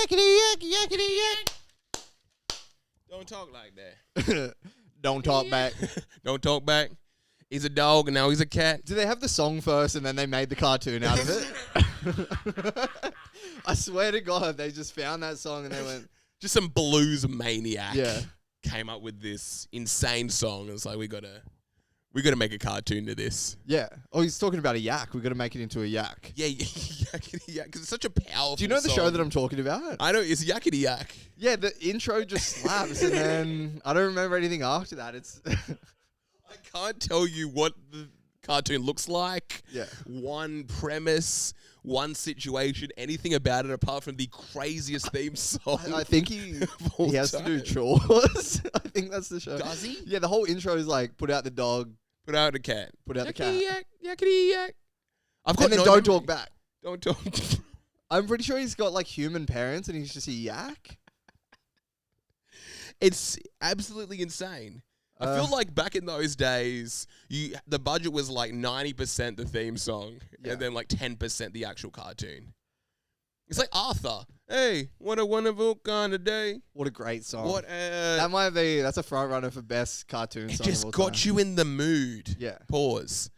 Yakety yak, yakety yak. Don't talk like that. Don't talk back. Don't talk back. He's a dog and now he's a cat. Did they have the song first and then they made the cartoon out of it? I swear to God, they just found that song and they went... Just some blues maniac. Yeah. Came up with this insane song. It's like, we gotta make a cartoon to this. Yeah. Oh, he's talking about a yak. We got to make it into a yak. Yeah, Yakety Yak, because it's such a powerful Do you know the song. show that I'm talking about? I know, it's Yakety Yak. Yeah, the intro just slaps and then I don't remember anything after that. It's... I can't tell you what the cartoon looks like. Yeah. One premise, one situation, anything about it apart from the craziest theme song. I think he has to do chores. I think that's the show. Does he? Yeah, the whole intro is like, put out the dog, Put out the cat. put out the Yakety cat. Yak, Yakety Yak. I've got And then no don't memory. talk back. Don't talk. I'm pretty sure he's got like human parents and he's just a yak. It's absolutely insane. I feel like back in those days, the budget was like 90% the theme song, Yeah. and then like 10% the actual cartoon. It's like Arthur. Hey, what a wonderful kind of day. What a great song. What That might be, that's a front runner for best cartoon it song just of all got time. you in the mood. Yeah. Pause.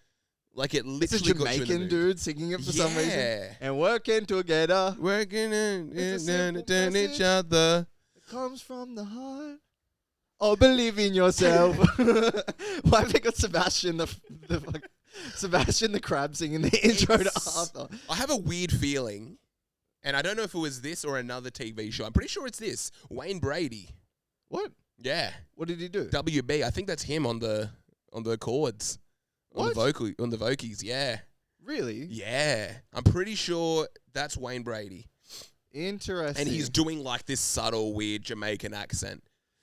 Like it It's a literally got you in the Jamaican mood. dude singing it for some reason. Yeah. And working together. Working It's a simple in each message. other. It comes from the heart. Oh, believe in yourself. Why have they got Sebastian Sebastian the crab singing the intro to Arthur? I have a weird feeling, and I don't know if it was this or another TV show. I'm pretty sure it's this. Wayne Brady. What? Yeah. What did he do? WB. I think that's him on the chords. What? On the vocals, yeah. Really? Yeah. I'm pretty sure that's Wayne Brady. Interesting. And he's doing like this subtle, weird Jamaican accent.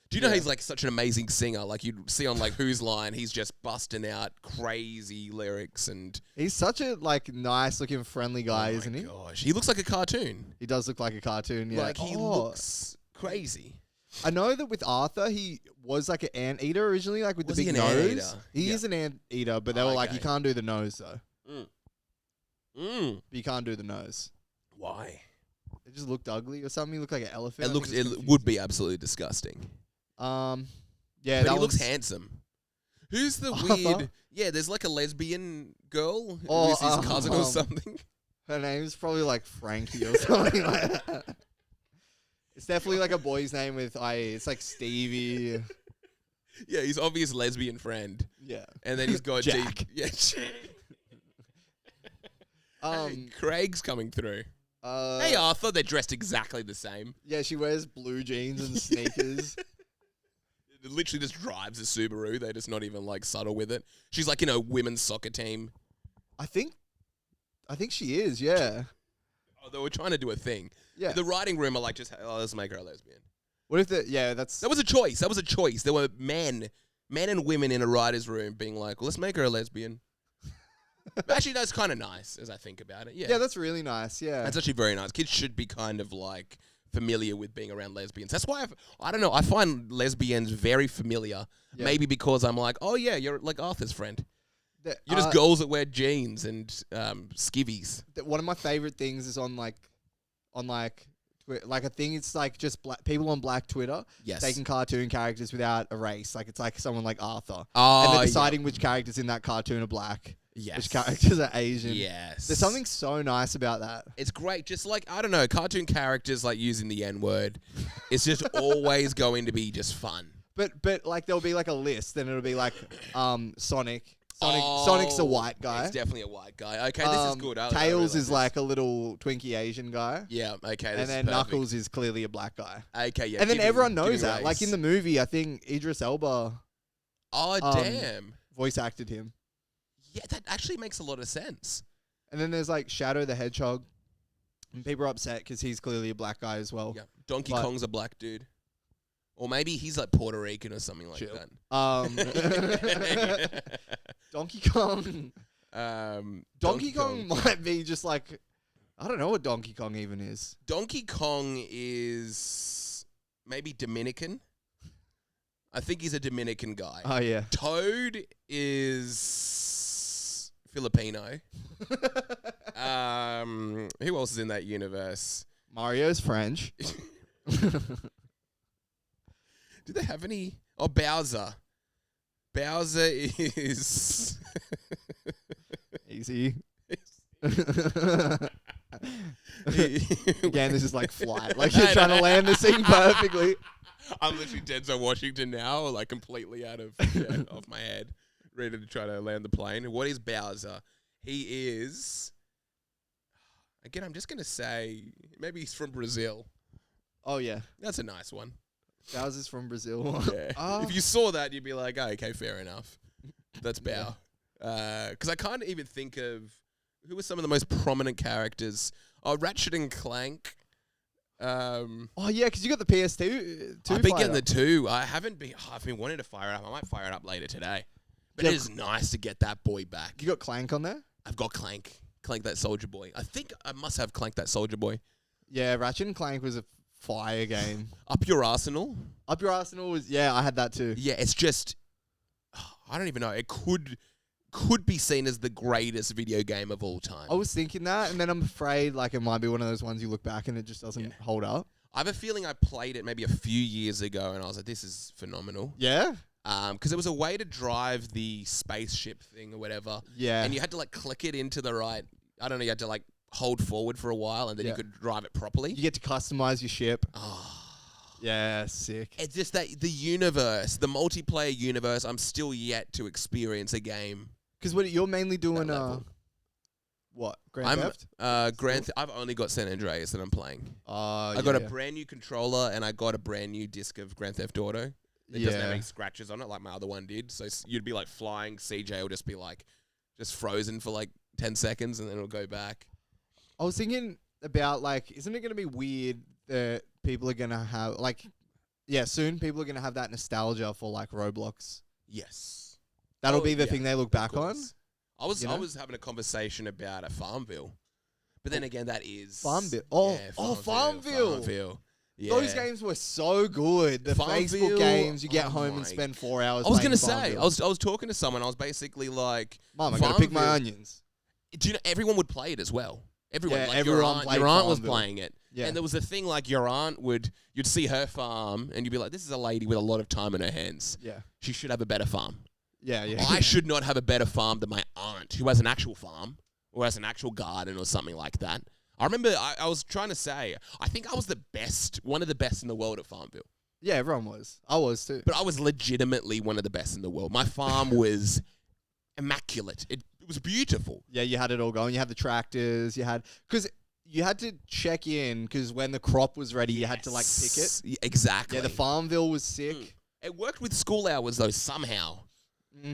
Do you know Yeah. he's like such an amazing singer? Like you'd see on like Who's Line, he's just busting out crazy lyrics and He's such a like nice looking friendly guy, isn't he? gosh, he looks like a cartoon. He does look like a cartoon, yeah. Like he looks crazy. I know that with Arthur, he was like an anteater originally, like with Was the he big an nose. anteater? He Yeah. is an anteater, but they were like, you Okay. can't do the nose though. Mm. You can't do the nose. Why? It just looked ugly or something. He looked like an elephant. It I looks. think It it's would be absolutely disgusting. yeah, But that he looks one's- handsome. Who's the Arthur? weird? Yeah, there's like a lesbian girl Oh, who's his cousin or something. Her name's probably like Frankie or something like that. It's definitely like a boy's name with it's like Stevie. Yeah, his obvious lesbian friend, Yeah. and then he's got Jack. Yeah. Hey, Craig's coming through. Hey Arthur, they're dressed exactly the same. Yeah, she wears blue jeans and sneakers. It literally just drives a Subaru. They're just not even like subtle with it. She's like in a women's soccer team. I think she is, yeah. Oh, they were trying to do a thing. Yeah. The writing room are like, let's make her a lesbian. What if that's... That was a choice. That was a choice. There were men and women in a writer's room being like, well, let's make her a lesbian. Actually, that's kind of nice as I think about it. Yeah. Yeah, that's really nice, yeah. That's actually very nice. Kids should be kind of like familiar with being around lesbians. That's why I don't know. I find lesbians very familiar. Yeah. Maybe because I'm like, oh yeah, you're like Arthur's friend. You're just Uh, girls that wear jeans and skivvies. One of my favorite things is on like a thing. It's like just people on Black Twitter Yes. taking cartoon characters without a race. Like it's like someone like Arthur, Oh, and they're deciding which characters in that cartoon are black, yes. which characters are Asian. Yes. There's something so nice about that. It's great. Just like, I don't know, cartoon characters like using the N-word. It's just always going to be just fun. But like there'll be like a list, and it'll be like Sonic. Oh, Sonic's a white guy. It's definitely a white guy. Okay, this is good. I Tails really is like a little Twinkie Asian guy. Yeah, okay. And then Knuckles is clearly a black guy. Okay, yeah. And then everyone knows giving that. Like in race. the movie, I think Idris Elba Oh, damn. voice acted him. Yeah, that actually makes a lot of sense. And then there's like Shadow the Hedgehog. And people are upset because he's clearly a black guy as well. Yeah. Donkey But- Kong's a black dude. Or maybe he's like Puerto Rican or something like Chill. that. Donkey Kong. Donkey Kong Kong. might be just like, I don't know what Donkey Kong even is. Donkey Kong is maybe Dominican. I think he's a Dominican guy. Oh, yeah. Toad is Filipino. Who else is in that universe? Mario's French. Do they have any? Oh, Bowser. Bowser is Easy. Again, this is like flight. Like you're trying to land this thing perfectly. I'm literally Denzel Washington now, like completely out of off my head, ready to try to land the plane. What is Bowser? He is. Again, I'm just gonna say maybe he's from Brazil. Oh yeah, That's a nice one. Bowser's from Brazil. Yeah. If you saw that, you'd be like, oh, okay, fair enough. That's Bow. Because I can't even think of who were some of the most prominent characters. Oh, Ratchet and Clank. Oh yeah, because you got the PS2. I've been getting the 2. I've been wanting to fire it up. I might fire it up later today. But it is nice to get that boy back. You got Clank on there? I've got Clank. Clank that soldier boy. I think I must have Clank that soldier boy. Yeah, Ratchet and Clank was a fire game. Up Your Arsenal. Up Your Arsenal was, yeah, I had that too. Yeah, it's just, I don't even know. It could be seen as the greatest video game of all time. I was thinking that, and then I'm afraid like it might be one of those ones you look back and it just doesn't hold up. I have a feeling I played it maybe a few years ago, and I was like, this is phenomenal. Yeah? Because it was a way to drive the spaceship thing or whatever. Yeah. And you had to like click it into the right, I don't know, you had to like hold forward for a while, and then you could drive it properly. You get to customize your ship. Oh. Yeah, sick. It's just that the universe, the multiplayer universe, I'm still yet to experience a game. Because what you're mainly doing, what? Grand Theft? I've only got San Andreas that I'm playing. I got a brand new controller, and I got a brand new disc of Grand Theft Auto. It doesn't have any scratches on it like my other one did. So you'd be like flying, CJ will just be like just frozen for like 10 seconds, and then it'll go back. I was thinking about like, isn't it going to be weird that people are going to have like, soon people are going to have that nostalgia for like Roblox. Yes. That'll be the thing they look back on. I was having a conversation about a FarmVille, but then again, that is FarmVille. FarmVille. FarmVille. Yeah. Those games were so good. The Facebook games, you get home and spend 4 hours. I was gonna say, I was talking to someone. I was basically like, "Mom, I gotta pick my onions." Do you know everyone would play it as well? Everyone, like your aunt was playing it. Yeah. And there was a thing like your aunt you'd see her farm, and you'd be like, "This is a lady with a lot of time in her hands. Yeah, she should have a better farm." Yeah, yeah. I should not have a better farm than my aunt, who has an actual farm or has an actual garden or something like that. I remember I was trying to say, I think I was one of the best in the world at FarmVille. Yeah, everyone was. I was too. But I was legitimately one of the best in the world. My farm was immaculate. It was beautiful. Yeah, you had it all going. You had the tractors. Because you had to check in because when the crop was ready, you had to like pick it. Exactly. Yeah, the FarmVille was sick. It worked with school hours though, somehow.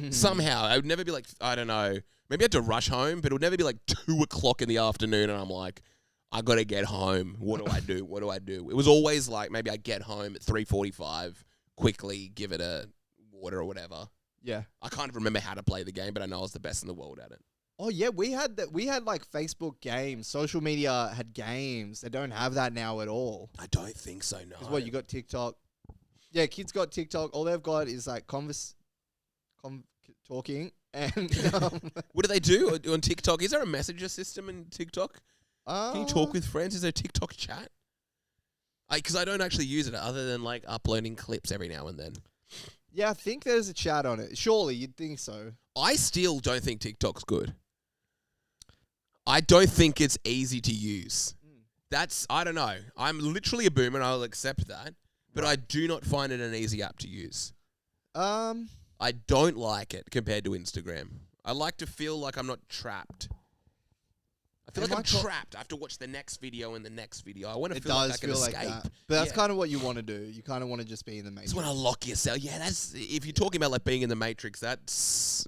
Somehow. I would never be like, I don't know, maybe I had to rush home, but it would never be like 2 o'clock in the afternoon and I'm like, I got to get home. What do I do? What do I do? It was always like maybe I get home at 3:45, quickly give it a water or whatever. Yeah. I can't remember how to play the game, but I know I was the best in the world at it. Oh yeah, we had that. We had like Facebook games. Social media had games. They don't have that now at all. I don't think so, no. Because what, you got TikTok? Yeah, kids got TikTok. All they've got is like talking and what do they do on TikTok? Is there a messenger system in TikTok? Can you talk with friends? Is there a TikTok chat? Because I don't actually use it other than like uploading clips every now and then. Yeah, I think there's a chat on it. Surely you'd think so. I still don't think TikTok's good. I don't think it's easy to use. I don't know. I'm literally a boomer and I'll accept that. But I do not find it an easy app to use. I don't like it compared to Instagram. I like to feel like I'm not trapped. I feel like I'm trapped. I have to watch the next video and the next video. I want to feel like I can escape. Like that. But that's kind of what you want to do. You kind of want to just be in the Matrix. It's when I lock yourself. Yeah, if you're talking about like being in the Matrix, that's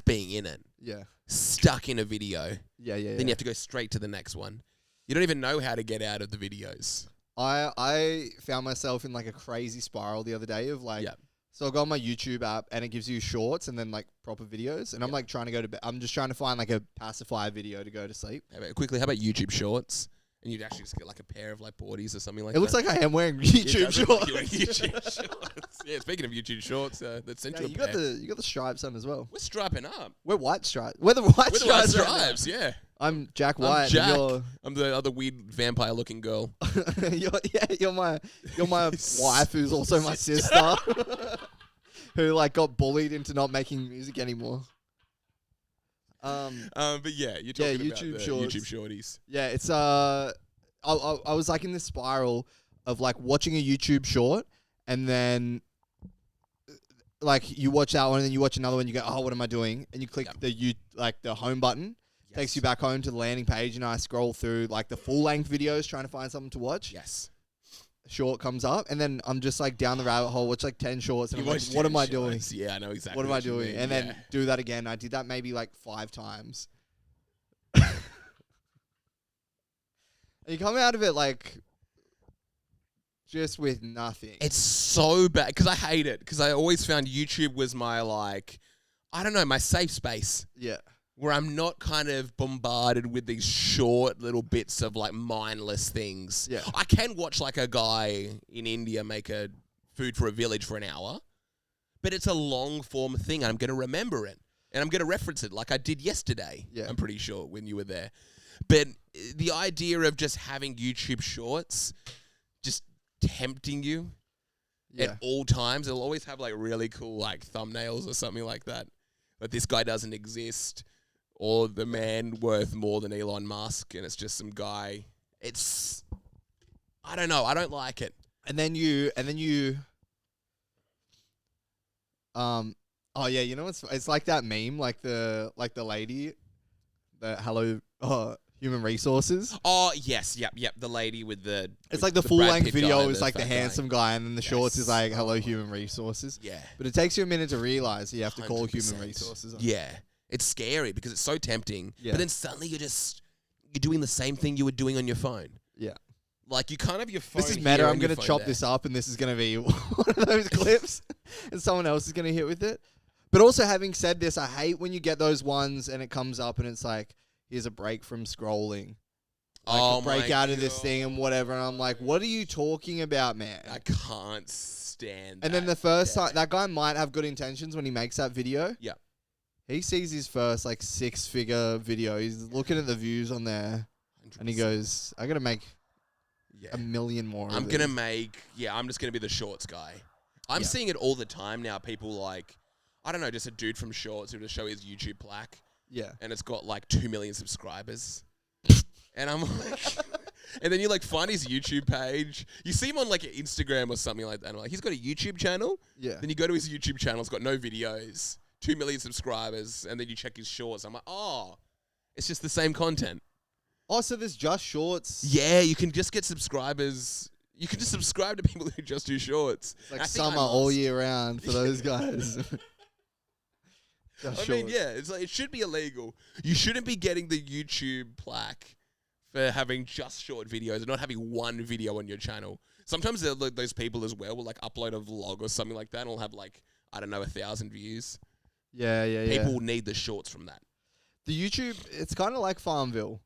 being in it. Yeah. Stuck in a video. Yeah. Then you have to go straight to the next one. You don't even know how to get out of the videos. I found myself in like a crazy spiral the other day of like, so I got on my YouTube app and it gives you shorts and then like proper videos. And I'm like trying to go to bed. I'm just trying to find like a pacifier video to go to sleep. How about YouTube Shorts? and you'd actually just get like a pair of like boardies or something like It that. looks like I am wearing YouTube It does look like shorts. you're wearing YouTube shorts. Yeah, speaking of YouTube shorts, that's sent Yeah, you a pair. you got the stripes on as well. We're striping up. We're white stripes. We're the white We're the white stripes. right now. stripes, yeah. I'm Jack White. Jack. And you're I'm the other weird vampire-looking girl. you're my wife who's also my sister, who like got bullied into not making music anymore. But yeah, you're talking about YouTube the shorts. YouTube shorties. Yeah, it's I was like in this spiral of like watching a YouTube short and then like you watch that one and then you watch another one, you go, oh, what am I doing? And you click the home button. Yes. Takes you back home to the landing page, and I scroll through like the full length videos trying to find something to watch. Yes. Short comes up, and then I'm just like down the rabbit hole, watch like 10 shorts, and You I'm like, watch what 10 am I doing? shorts. Yeah, I know exactly. What am I you doing? mean, And yeah. then do that again. I did that maybe like 5 times. And you come out of it like just with nothing. It's so bad because I hate it because I always found YouTube was my like, I don't know, my safe space. Yeah. Where I'm not kind of bombarded with these short little bits of like mindless things. Yeah. I can watch like a guy in India make a food for a village for an hour, but it's a long form thing and I'm going to remember it and I'm going to reference it like I did yesterday. Yeah. I'm pretty sure when you were there. But the idea of just having YouTube shorts just tempting you at all times, it'll always have like really cool like thumbnails or something like that. But this guy doesn't exist. Or the man worth more than Elon Musk, and it's just some guy. It's, I don't know. I don't like it. And then you oh yeah, you know it's like that meme, like the lady, the hello human resources. Oh yes, yep. The lady with the. It's like the the full Brad length Pitt video guy, is like the fat guy. handsome guy, and then the shorts is Yes. like hello human resources. Yeah. But it takes you a minute to realize you have to call 100%. human resources. Yeah, it's scary because it's so tempting. Yeah. But then suddenly you're doing the same thing you were doing on your phone. Yeah. Like you can't have your phone. This is here meta. I'm and your gonna phone chop there. this up, and this is gonna be one of those clips, and someone else is gonna hit with it. But also, having said this, I hate when you get those ones and it comes up and it's like, here's a break from scrolling. Like Oh a break my out of this thing and whatever. And I'm like, what are you talking about, man? I can't stand. And then that. the first Yeah. time, that guy might have good intentions when he makes that video. Yeah. He sees his first like 6-figure video. He's looking at the views on there, and he 100%. goes, "I gotta make Yeah. a million more." I'm of gonna these." make. Yeah, I'm just gonna be the shorts guy. I'm Yeah. seeing it all the time now. People like, I don't know, just a dude from Shorts who just show his YouTube plaque, Yeah. and it's got like 2 million subscribers. And I'm like, and then you like find his YouTube page. You see him on like Instagram or something like that. And I'm like, he's got a YouTube channel. Yeah. Then you go to his YouTube channel. It's got no videos, 2 million subscribers, and then you check his shorts. I'm like, oh, it's just the same content. Oh, so there's just shorts. Yeah, you can just get subscribers. You can just subscribe to people who just do shorts. It's like I think I summer all must. year round for those guys. Just I mean, shorts. yeah, it's like it should be illegal. You shouldn't be getting the YouTube plaque for having just short videos and not having one video on your channel. Sometimes those people as well will like upload a vlog or something like that and will have like, I don't know, 1,000 views. Yeah. People need the shorts from that. The YouTube, it's kind of like FarmVille.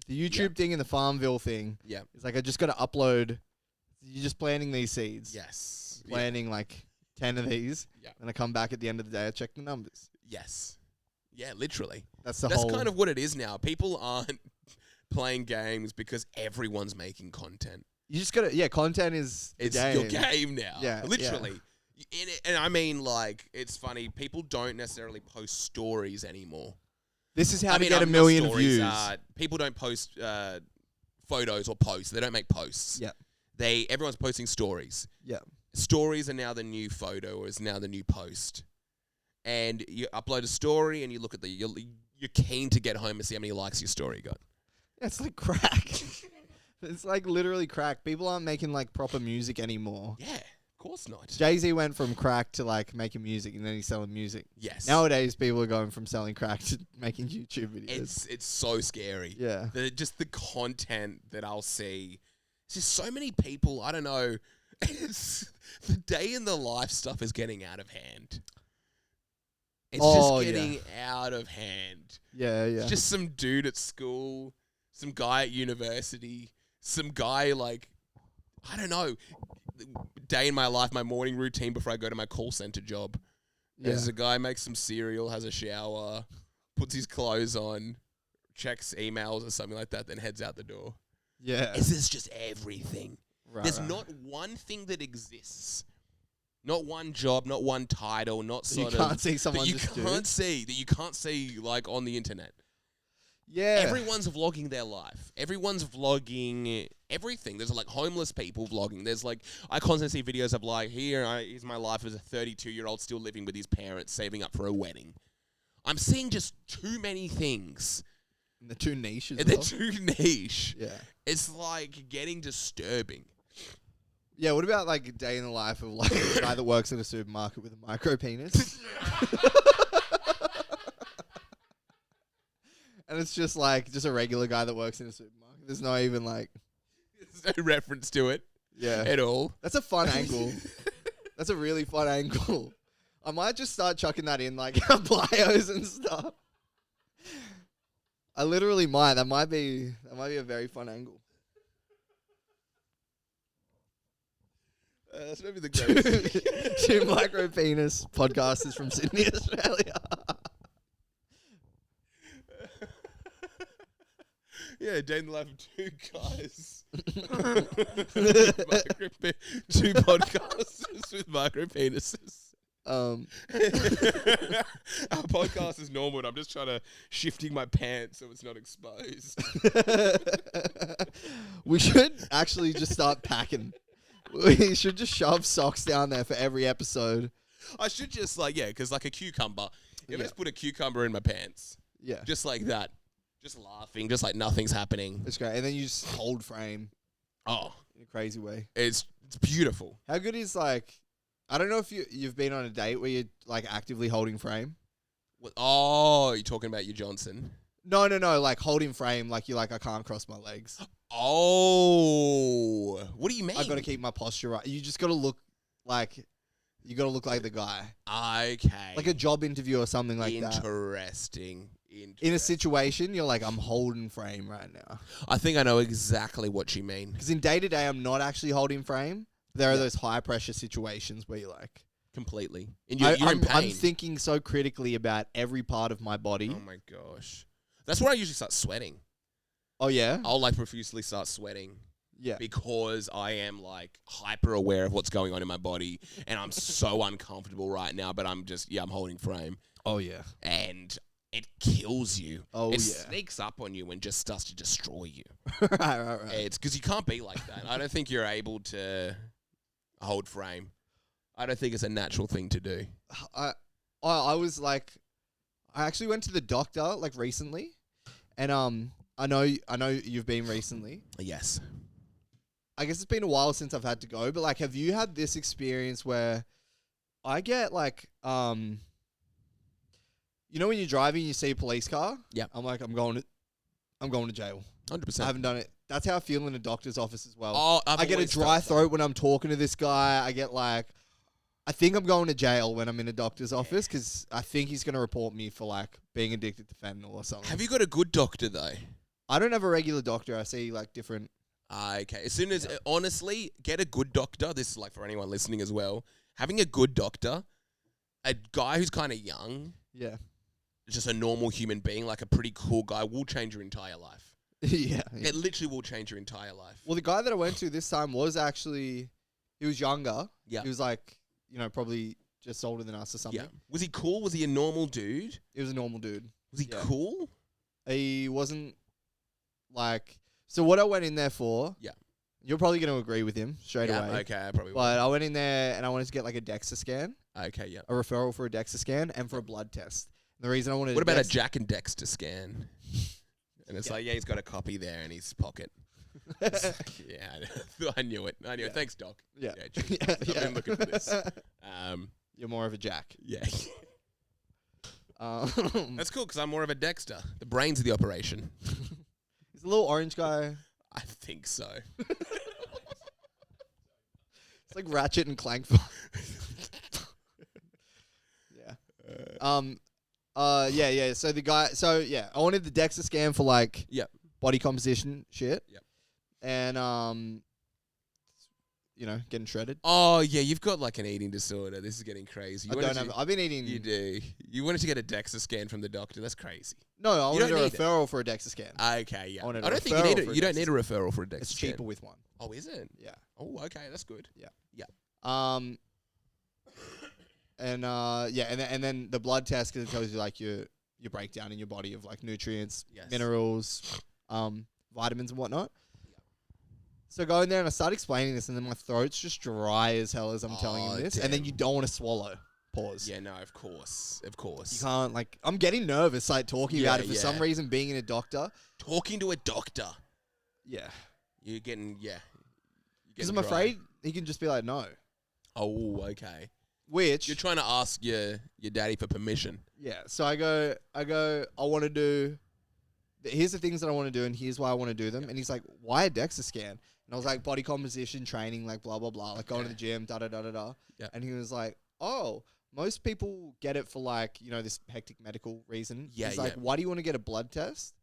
The YouTube thing and the FarmVille thing. Yeah. It's like I just got to upload. You're just planting these seeds. Yes. Planting like 10 of these. Yeah. And I come back at the end of the day, I check the numbers. Yes. Yeah, literally. That's That's whole. kind of what it is now. People aren't playing games because everyone's making content. You just got to, content is the It's game. your game now. Yeah, Literally. And I mean, like, it's funny. People don't necessarily post stories anymore. This is how to get not a million stories, views. People don't post photos or posts. They don't make posts. Yeah. Everyone's posting stories. Yeah. Stories are now the new photo or is now the new post. And you upload a story and you look at you're keen to get home and see how many likes your story got. It's like crack. It's like literally crack. People aren't making like proper music anymore. Yeah, of course not. Jay-Z went from crack to like making music, and then he's selling music. Yes. Nowadays, people are going from selling crack to making YouTube videos. It's so scary. Yeah. Just the content that I'll see. It's just so many people, I don't know. It's the day in the life stuff is getting out of hand. It's just getting out of hand. Yeah. It's just some dude at school some guy at university, some guy like, I don't know, day in my life, my morning routine before I go to my call center job. Yeah. There's a guy makes some cereal, has a shower, puts his clothes on, checks emails or something like that, then heads out the door. Yeah. This is just everything. Right, There's right. not one thing that exists. Not one job, not one title, not sort You of can't see someone that you just do. can't see like on the internet. Yeah. Everyone's vlogging their life. Everyone's vlogging everything. There's like homeless people vlogging. There's like, I constantly see videos of like, here's my life as a 32-year-old still living with his parents, saving up for a wedding. I'm seeing just too many things. And they're too niche as And well. they're too niche. Yeah. It's like getting disturbing. Yeah, what about like a day in the life of like a guy that works in a supermarket with a micro penis? And it's just like a regular guy that works in a supermarket. There's no even like There's no reference to it at all. That's a fun angle. That's a really fun angle. I might just start chucking that in like bios and stuff. I literally might. That might be a very fun angle. That's maybe the greatest. Two micro penis podcasters from Sydney, Australia. Yeah, day in the life of two guys. Two podcasters with micro penises. Our podcast is normal, and I'm just trying to shifting my pants so it's not exposed. We should actually just start packing. We should just shove socks down there for every episode. I should just because like a cucumber. You ever Yeah. just put a cucumber in my pants? Yeah. Just like that. Just laughing, just like nothing's happening. It's great. And then you just hold frame Oh, in a crazy way. it's beautiful. How good is like, I don't know if you've been on a date where you're like actively holding frame. Oh, you're talking about your Johnson. No, like holding frame, like you're like, I can't cross my legs. Oh, what do you mean? I got to keep my posture right. You just got to look like, you got to look like the guy. Okay. Like a job interview or something like that. Interesting. In a situation, you're like, I'm holding frame right now. I think I know exactly what you mean. Because in day to day, I'm not actually holding frame. There are those high pressure situations where you're like, Completely. And you're in pain. I'm thinking so critically about every part of my body. Oh my gosh. That's where I usually start sweating. Oh yeah? I'll like profusely start sweating. Yeah. Because I am like hyper aware of what's going on in my body and I'm so uncomfortable right now, but I'm holding frame. Oh yeah. And it kills you. Oh it yeah. sneaks up on you and just starts to destroy you. right. It's because you can't be like that. I don't think you're able to hold frame. I don't think it's a natural thing to do. I was like, I actually went to the doctor like recently, and I know you've been recently. Yes. I guess it's been a while since I've had to go, but like, have you had this experience where I get like, you know, when you're driving, you see a police car? Yeah. I'm like, I'm going to jail. 100%. I haven't done it. That's how I feel in a doctor's office as well. Oh, I get a dry throat when I'm talking to this guy. I get like, I think I'm going to jail when I'm in a doctor's office because I think he's going to report me for like being addicted to fentanyl or something. Have you got a good doctor though? I don't have a regular doctor. I see like different. Okay. As soon as, honestly, get a good doctor. This is like for anyone listening as well. Having a good doctor, a guy who's kind of young, Yeah. just a normal human being, like a pretty cool guy, will change your entire life. yeah. It literally will change your entire life. Well, the guy that I went to this time was actually, he was younger. Yeah. He was like, you know, probably just older than us or something. Yeah. Was he cool? Was he a normal dude? He was a normal dude. Was he Yeah. cool? He wasn't like, so what I went in there for. Yeah. You're probably going to agree with him straight away. Okay, I probably will. But I went in there and I wanted to get like a DEXA scan, Okay, yeah. a referral for a DEXA scan, and for a blood test. The reason I wanted What about a Jack and Dexter scan? And it's like, he's got a copy there in his pocket. Yeah, I knew it. Thanks, Doc. Yeah. Cheers. I've been looking for this. You're more of a Jack. Yeah. That's That's cool because I'm more of a Dexter. The brains of the operation. He's a little orange guy. I think so. It's like Ratchet and Clank. Yeah. Yeah. So the guy. So yeah, I wanted the DEXA scan for like. Yeah. body composition shit. Yep. And getting shredded. Oh yeah, you've got like an eating disorder. This is getting crazy. I've been eating. You do. You wanted to get a DEXA scan from the doctor. That's crazy. No, I You wanted don't a need it. referral for a DEXA scan. Okay, yeah. I wanted I a don't think you referral need for it. a You don't DEXA need a referral for a DEXA It's scan. cheaper with one. Oh, is it? Yeah. Oh, okay, that's good. And then the blood test, because it tells you like your breakdown in your body of like nutrients, Yes. minerals, vitamins and whatnot. So go in there and I start explaining this, and then my throat's just dry as hell as I'm telling him this, and then you don't want to swallow. Pause. Yeah, no, of course. You can't, like, I'm getting nervous like talking about it for some reason. Being in a doctor, talking to a doctor. Yeah. You're getting Because I'm afraid he can just be like, no. Oh, okay. Which you're trying to ask your daddy for permission. Yeah. So I go. I want to do. Here's the things that I want to do, and here's why I want to do them. And he's like, why a DEXA scan? And I was like, body composition training, like blah blah blah, like going to the gym, da da da da da. Yeah. And he was like, oh, most people get it for like this hectic medical reason. Yeah. He's like, why do you want to get a blood test?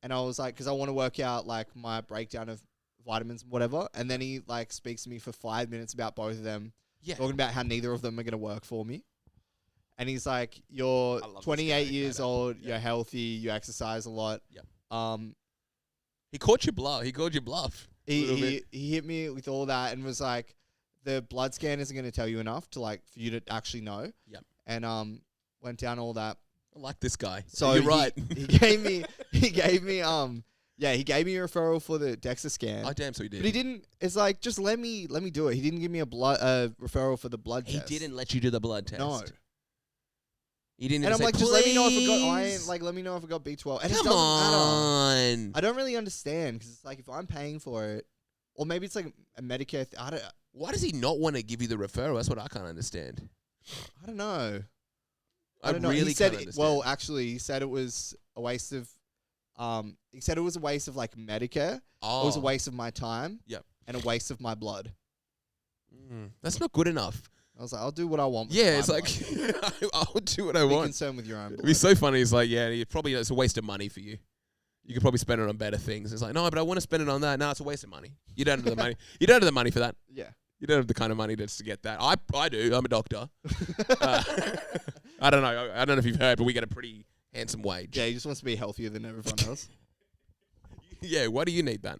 And I was like, because I want to work out like my breakdown of vitamins and whatever. And then he like speaks to me for 5 minutes about both of them. Yeah. Talking about how neither of them are going to work for me. And he's like, you're 28 years old, you're healthy, you exercise a lot. Yep. He caught your bluff. He called you bluff. He hit me with all that and was like, the blood scan isn't going to tell you enough to like for you to actually know. Yep. And went down all that. I like this guy. So you're right. He gave me he gave me a referral for the DEXA scan. Oh damn, so he did. But he didn't. It's like, just let me do it. He didn't give me a referral for the blood test. He didn't let you do the blood test. No. He didn't. And even I'm like, say, just let me know if I got "Please." iron. Like, let me know if I got B12. And it Come doesn't on. matter. I don't really understand, because it's like, if I'm paying for it, or maybe it's like a Medicare. I don't. Why does he not want to give you the referral? That's what I can't understand. I don't know. I don't know. really He said can't understand. well, actually, he said it was a waste of. He said it was a waste of like Medicare. Oh. It was a waste of my time. Yep. And a waste of my blood. That's not good enough. I was like, I'll do what I want. With Yeah, my it's blood. like I'll do what I Be want. concerned with your own blood. It'd be so funny. It's like, yeah, it's a waste of money for you. You could probably spend it on better things. It's like, no, but I want to spend it on that. No, it's a waste of money. You don't have the money. You don't have the money for that. Yeah. You don't have the kind of money to get that. I do. I'm a doctor. I don't know. I don't know if you've heard, but we get a pretty handsome wage. Yeah, he just wants to be healthier than everyone else. Yeah, why do you need that?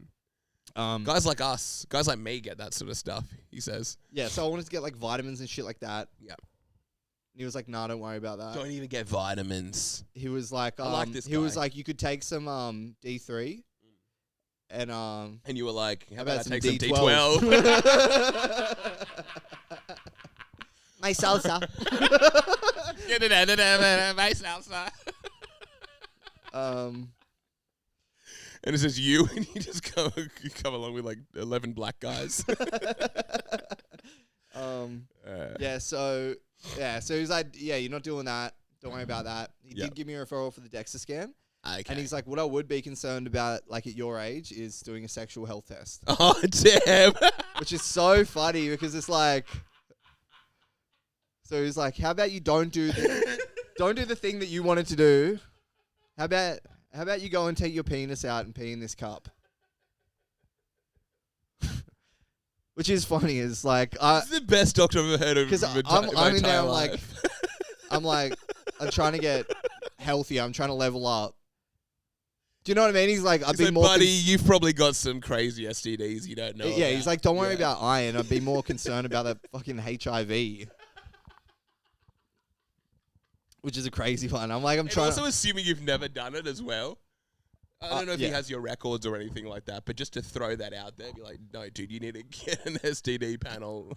Um, Guys like us, guys like me get that sort of stuff, he says. Yeah, so I wanted to get like vitamins and shit like that. Yeah. And he was like, nah, don't worry about that. Don't even get vitamins. He was like, I like this he was guy. like, you could take some D3 and And you were like, how about about I some take some D12? D12? My salsa. My salsa. um, And it says you, and you just come along with like 11 black guys. yeah, so he's like, yeah, you're not doing that. Don't worry about that. He did give me a referral for the DEXA scan. Okay. And he's like, what I would be concerned about, like at your age, is doing a sexual health test. Oh, damn. Which is so funny, because it's like, so he's like, how about you don't do the thing that you wanted to do? How about you go and take your penis out and pee in this cup? Which is funny. Is like, This is the best doctor I've ever heard of. because I'm in there, I'm like, I'm trying to get healthier. I'm trying to level up. Do you know what I mean? He's like, I've been more. Buddy, you've probably got some crazy STDs you don't know. Yeah, he's like, don't worry Yeah. about iron. I'd be more concerned about the fucking HIV. Which is a crazy one. I'm like, I'm trying. Also, assuming you've never done it as well. I don't know if he yeah. has your records or anything like that, but just to throw that out there, be like, no, dude, you need to get an STD panel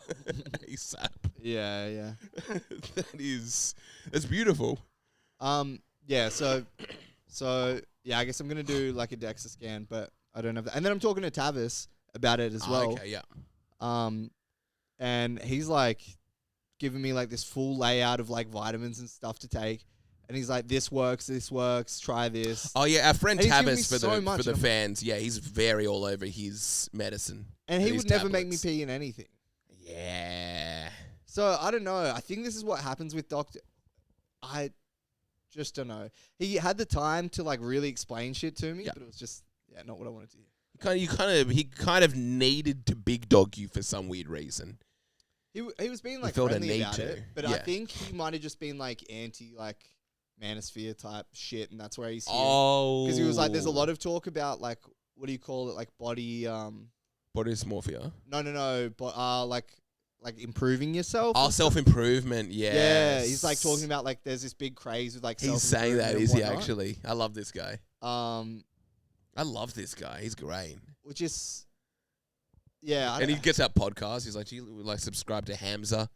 ASAP. Yeah. That's beautiful. Yeah. So yeah, I guess I'm gonna do like a DEXA scan, but I don't have that. And then I'm talking to Tavis about it as well. Okay, yeah. And he's like giving me like this full layout of like vitamins and stuff to take. And he's like, this works, try this. Oh yeah, our friend And he's giving me Tavis for so the much, for the and I'm- fans. Yeah, he's very all over his medicine. And he his would never make me tablets. pee in anything. Yeah. So I don't know. I think this is what happens with Doctor. I just don't know. He had the time to like really explain shit to me, Yeah. but it was just Yeah, not what I wanted to hear. He kind of needed to big dog you for some weird reason. He was being like felt a friendly need about to. it, but Yeah. I think he might have just been like anti like manosphere type shit, and that's where he's here. Oh, Because he was like, there's a lot of talk about like what do you call it, like body body dysmorphia. no, but like improving yourself. Oh, self-improvement. Yeah. Yeah, he's like talking about like there's this big craze with like He's saying that, self-improvement and is he whatnot. actually? I love this guy. I love this guy. He's great. which is yeah, And he gets out podcasts. He's like, do you like subscribe to Hamza?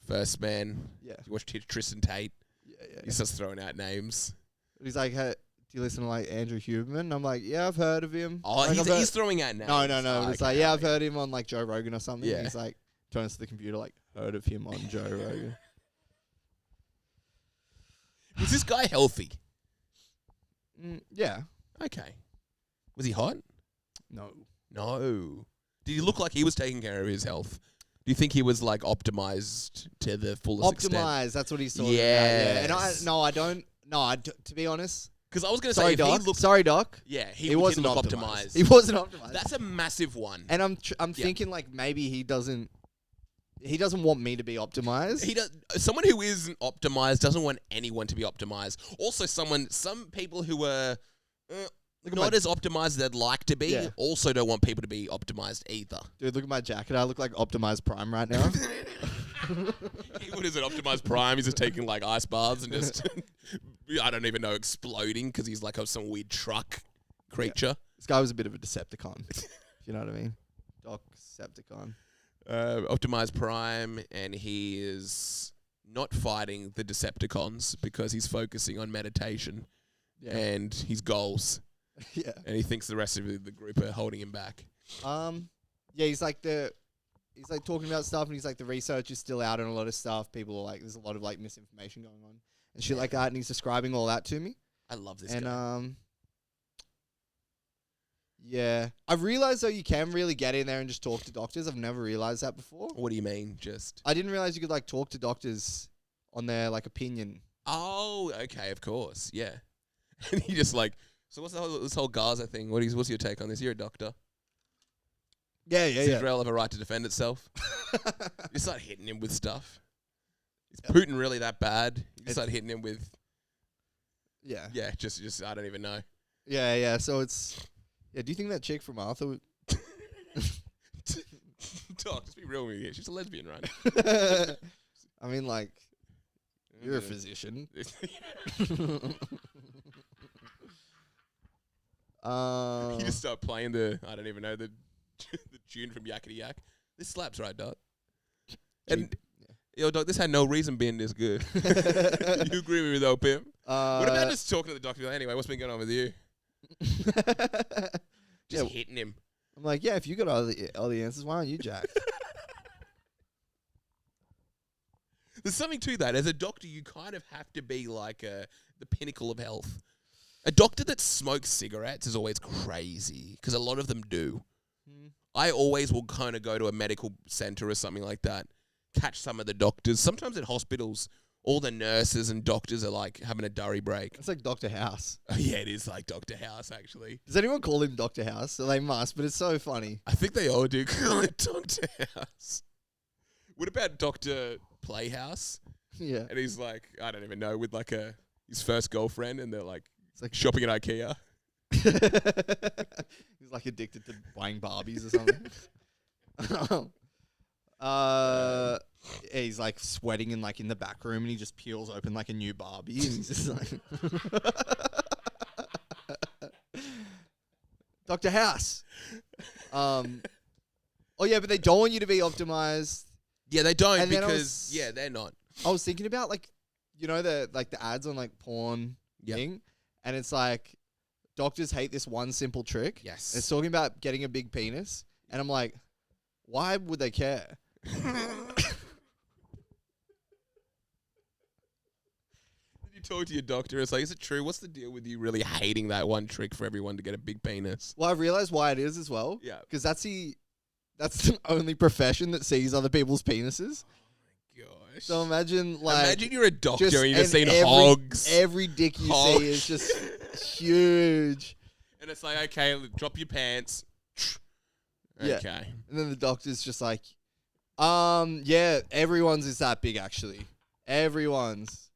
First Man. yeah, You watch Tristan Tate. yeah. He starts throwing out names. He's like, hey, do you listen to like Andrew Huberman? I'm like, yeah, I've heard of him. Oh, Like, I've he's throwing out names. No. Oh, It's okay, like, yeah, I've okay. heard him on like Joe Rogan or something. Yeah. He's like, turns to the computer, like, heard of him on Joe Rogan. Was this guy healthy? Yeah. Okay. Was he hot? No. No. Did he look like he was taking care of his health? Do you think he was like optimized to the fullest extent? Optimize. That's what he's talking about. Yeah. And Yes. I don't. No, to be honest. Because I was going to say, Sorry, if he Doc. looked, Sorry, Doc. yeah, he He wasn't didn't look optimized. optimized. He wasn't optimized. That's a massive one. And I'm Yeah. thinking like maybe he doesn't want me to be optimized. He does. Someone who isn't optimized doesn't want anyone to be optimized. Also, some people who are not as optimized as they'd like to be Yeah. also don't want people to be optimized either. Dude, look at my jacket. I look like Optimized Prime right now. What is it, Optimized Prime? He's just taking like ice baths and just, I don't even know, exploding because he's like some weird truck creature. This guy was a bit of a Decepticon. If you know what I mean? Decepticon. Optimized Prime, and he is not fighting the Decepticons because he's focusing on meditation Yeah. and his goals. Yeah. And he thinks the rest of the group are holding him back. Yeah, he's like talking about stuff, and he's like the research is still out on a lot of stuff. People are like, there's a lot of like misinformation going on and shit like that, and he's describing all that to me. I love this And guy. yeah, I've realized though you can really get in there and just talk to doctors. I've never realized that before. What do you mean, just? I didn't realize you could like talk to doctors on their like opinion. Oh, okay, of course, yeah. And he just like, so what's this whole Gaza thing? What's your take on this? You're a doctor. Yeah, Does Israel have a right to defend itself? You start hitting him with stuff. Is Putin really that bad? You start hitting him with, Yeah. yeah, just I don't even know. Yeah. So it's, yeah. Do you think that chick from Arthur would? Doc, just be real with me. She's a lesbian, right? I mean, like, you're a physician. You just start playing I don't even know, the tune from Yak Yak. This slaps, right, Doc? And yo, Doc, this had no reason being this good. You agree with me though, Pim? What about just talking to the doctor? Anyway, what's been going on with you? Just hitting him. I'm like, yeah, if you got all the answers, why aren't you Jack? There's something to that. As a doctor, you kind of have to be like the pinnacle of health. A doctor that smokes cigarettes is always crazy because a lot of them do. I always will kind of go to a medical center or something like that, catch some of the doctors. Sometimes at hospitals, all the nurses and doctors are like having a durry break. It's like Dr. House. Oh, yeah, it is like Dr. House, actually. Does anyone call him Dr. House? So they must, but it's so funny. I think they all do call it Dr. House. What about Dr. Playhouse? Yeah. And he's like, I don't even know, with like his first girlfriend, and they're like It's like shopping at IKEA. he's like addicted to buying Barbies or something. Yeah, he's like sweating in like in the back room, and he just peels open like a new Barbie, and he's just like, Dr. House. Oh yeah, but they don't want you to be optimized. Yeah, they don't And then I because was- yeah, they're not. I was thinking about like, you know, the ads on like porn thing, and it's like doctors hate this one simple trick. Yes. It's talking about getting a big penis, and I'm like, why would they care? You talk to your doctor, it's like, is it true? What's the deal with you really hating that one trick for everyone to get a big penis? Well, I realized why it is as well. Yeah. Because that's the only profession that sees other people's penises. Gosh. So imagine Imagine you're a doctor and you've just seen every, hogs. Every dick you see is just huge. And it's like, okay, drop your pants. Yeah. Okay. And then the doctor's just like, yeah, everyone's is that big actually. Everyone's.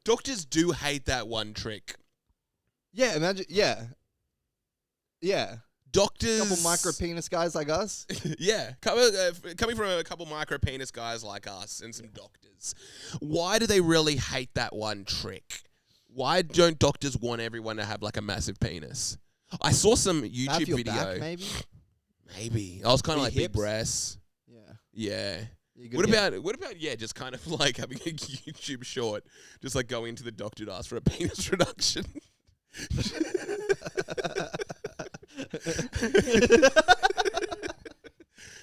Doctors do hate that one trick. Yeah, imagine. Yeah. Yeah. Doctors. Couple micro penis guys like us. Yeah. Coming from a couple micro penis guys like us and some doctors. Why do they really hate that one trick? Why don't doctors want everyone to have like a massive penis? I saw some YouTube Have your video. back, maybe. Maybe. I was kind of like Big big hips? breasts. Yeah. Yeah. You gotta What about yeah, just kind of like having a YouTube short, just like going to the doctor to ask for a penis reduction.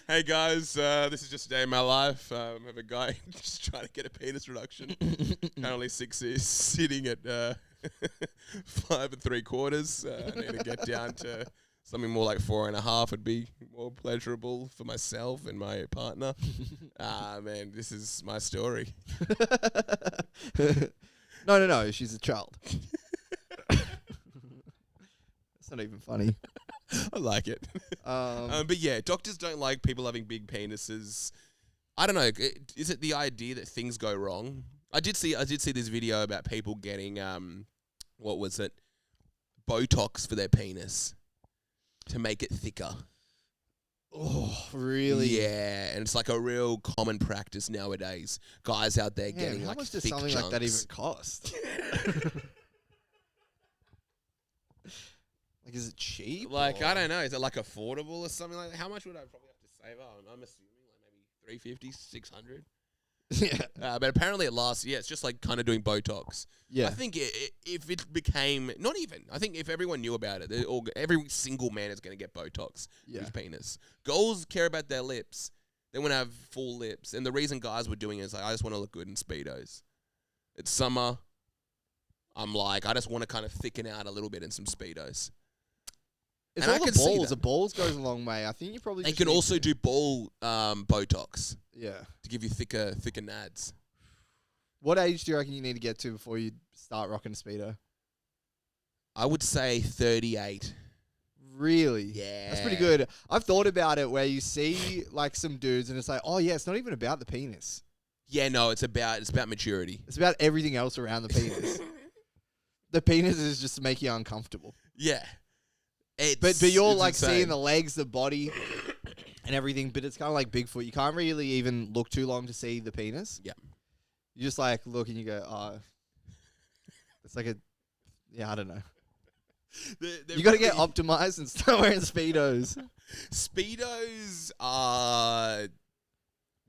Hey guys, this is just a day in my life. I have a guy just trying to get a penis reduction. Apparently 6 is sitting at 5 3/4. I need to get down to something more like 4.5 would be more pleasurable for myself and my partner. Man, this is my story. No. She's a child. It's not even funny. I like it. But yeah, doctors don't like people having big penises. I don't know. Is it the idea that things go wrong? I did see this video about people getting what was it? Botox for their penis to make it thicker. Oh, really? Yeah, and it's like a real common practice nowadays. Guys out there getting how like much does thick something chunks. like that even cost? Like, is it cheap? Like, or- I don't know. Is it like affordable or something like that? How much would I probably have to save up? I'm assuming like maybe 350, 600. Yeah. But apparently it lasts. Yeah, it's just like kind of doing Botox. Yeah. I think if it became not even. I think if everyone knew about it, every single man is going to get Botox Yeah. with his penis. Girls care about their lips. They want to have full lips, and the reason guys were doing it is like, I just want to look good in Speedos. It's summer. I'm like, I just want to kind of thicken out a little bit in some Speedos. It's And all I the can see balls. that. The balls goes a long way. I think you probably. They just can need also to- do ball Botox Yeah. to give you thicker nads. What age do you reckon you need to get to before you start rocking a speedo? I would say 38. Really? Yeah. That's pretty good. I've thought about it where you see like some dudes and it's like, oh yeah, it's not even about the penis. Yeah, no, it's about maturity. It's about everything else around the penis. The penis is just to make you uncomfortable. Yeah. But you're it's like insane. seeing the legs, the body, and everything. But it's kind of like Bigfoot. You can't really even look too long to see the penis. Yeah. You just like look and you go, oh, it's like I don't know. You got to get optimized and start wearing Speedos. Speedos are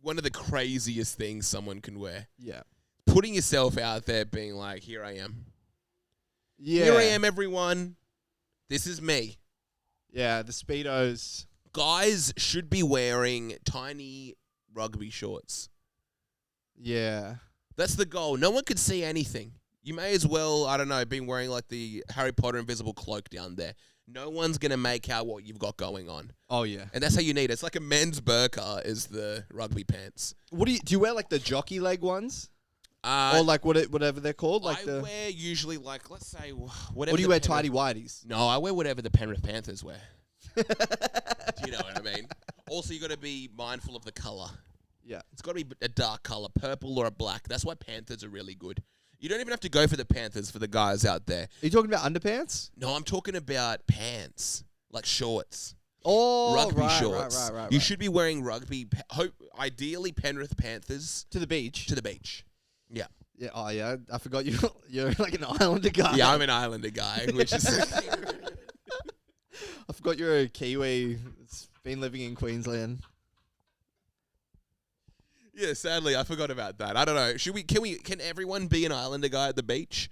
one of the craziest things someone can wear. Yeah. Putting yourself out there, being like, here I am. Yeah. Here I am, everyone. This is me. Yeah, the Speedos. Guys should be wearing tiny rugby shorts. Yeah. That's the goal. No one could see anything. You may as well, I don't know, be wearing like the Harry Potter invisible cloak down there. No one's going to make out what you've got going on. Oh, yeah. And that's how you need it. It's like a men's burqa is the rugby pants. What do you wear like the jockey leg ones? Or Or like whatever they're called? Like I wear usually like, let's say, whatever. Or do you the wear Penrith- tidy whities? No, I wear whatever the Penrith Panthers wear. Do you know what I mean? Also, you got to be mindful of the color. Yeah. It's got to be a dark color, purple or a black. That's why Panthers are really good. You don't even have to go for the Panthers for the guys out there. Are you talking about underpants? No, I'm talking about pants, like shorts. Oh, Rugby right, shorts. Right. You should be wearing rugby, ideally Penrith Panthers To the beach. to the beach. Yeah. Yeah. Oh, yeah. I forgot you're like an Islander guy. Yeah, I'm an Islander guy, which is... I forgot you're a Kiwi that's been living in Queensland. Yeah, sadly, I forgot about that. I don't know. Can everyone be an Islander guy at the beach?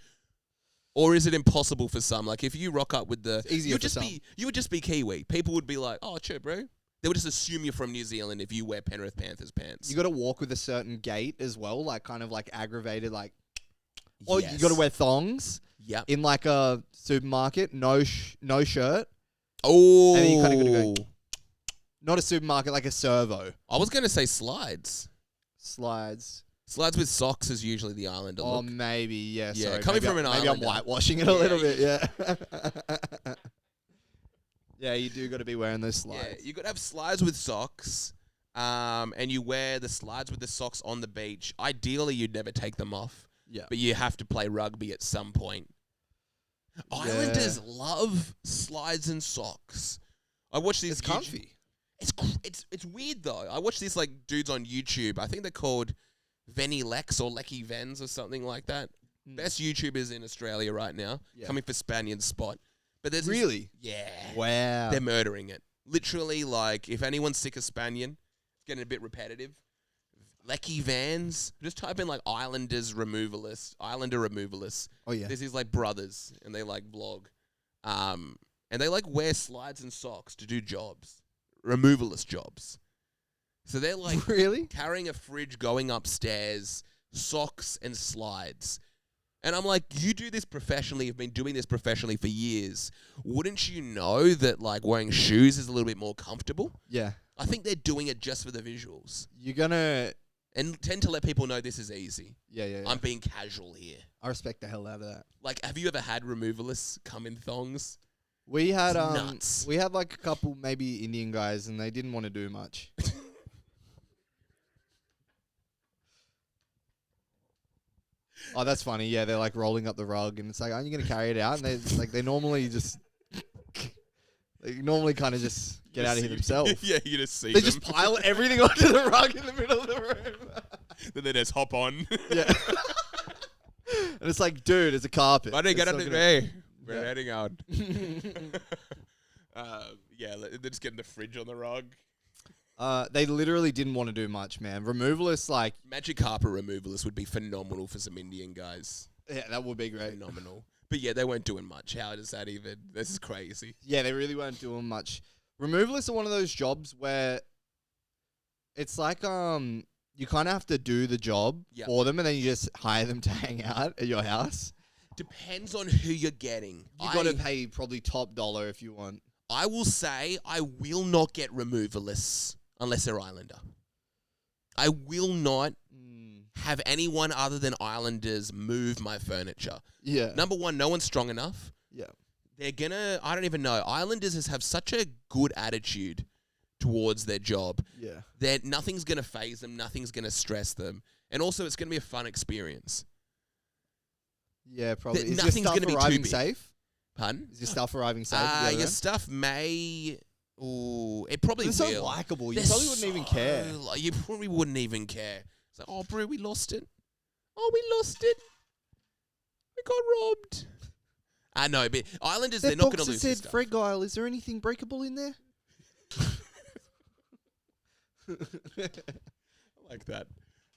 Or is it impossible for some? Like, if you rock up with the... It's easier for some. You would just be Kiwi. People would be like, oh, chill, bro. They would just assume you're from New Zealand if you wear Penrith Panthers pants. You got to walk with a certain gait as well, like kind of like aggravated, like... Or Yes. you got to wear thongs Yep. in like a supermarket, no shirt. Oh. And then you kind of got to go... Not a supermarket, like a servo. I was going to say slides. Slides. Slides with socks is usually the Islander Oh, look. maybe. Yeah. Yeah, Sorry. coming maybe from an maybe I'm islander. whitewashing it a little bit. Yeah. Yeah, you do got to be wearing those slides. Yeah, you got to have slides with socks, and you wear the slides with the socks on the beach. Ideally, you'd never take them off, Yeah. but you have to play rugby at some point. Islanders love slides and socks. I watch these. It's comfy. It's weird though. I watch these like dudes on YouTube. I think they're called Venny Lex or Lecky Vens or something like that. Best YouTubers in Australia right now, coming for Spanion's spot. But there's Really? yeah. Wow. They're murdering it. Literally, like, if anyone's sick of Spanion, it's getting a bit repetitive. Lecky Vans, just type in, like, Islander removalist. Oh, yeah. This is, like, brothers, and they, like, vlog. And they, like, wear slides and socks to do jobs. Removalist jobs. So they're, like, Really? carrying a fridge, going upstairs, socks and slides. And I'm like, you do this professionally, you've been doing this professionally for years. Wouldn't you know that, like, wearing shoes is a little bit more comfortable? Yeah. I think they're doing it just for the visuals. You're going to... And tend to let people know this is easy. Yeah. I'm being casual here. I respect the hell out of that. Like, have you ever had removalists come in thongs? We had nuts. We had like a couple maybe Indian guys, and they didn't want to do much. Oh, that's funny. Yeah, they're like rolling up the rug, and it's like, aren't you gonna carry it out? And they normally just they normally kind of just get out of here themselves. Yeah, you just see They them. just pile everything onto the rug in the middle of the room. Then they just hop on. Yeah. And it's like, dude, it's a carpet. I didn't get It's up not there. gonna- We're Yeah. heading out. Yeah, they're just getting the fridge on the rug. They literally didn't want to do much, man. Removalists, like, Magic carpet removalist would be phenomenal for some Indian guys. yeah, that would be great. Phenomenal. But yeah, they weren't doing much. How does that even? This is crazy. Yeah, they really weren't doing much. Removalists are one of those jobs where it's like you kind of have to do the job for them, and then you just hire them to hang out at your house. Depends on who you're getting. You got to pay probably top dollar if you want. I will say I will not get removalists unless they're Islander. I will not have anyone other than Islanders move my furniture. Yeah. Number one, no one's strong enough. Yeah. They're gonna, I don't even know. Islanders have such a good attitude towards their job. Yeah. That nothing's gonna faze them, nothing's gonna stress them. And also it's gonna be a fun experience. Yeah, probably. Is your nothing's stuff gonna be too arriving big. safe? Pardon? Is your stuff arriving safe? Your stuff may... Ooh, it probably They're will. so likable. You They're probably wouldn't even care. You probably wouldn't even care. It's like, oh, bro, we lost it. Oh, we lost it. We got robbed. I know, but Islanders, they're not going to lose their said, stuff. Fred Guile, is there anything breakable in there? I like that.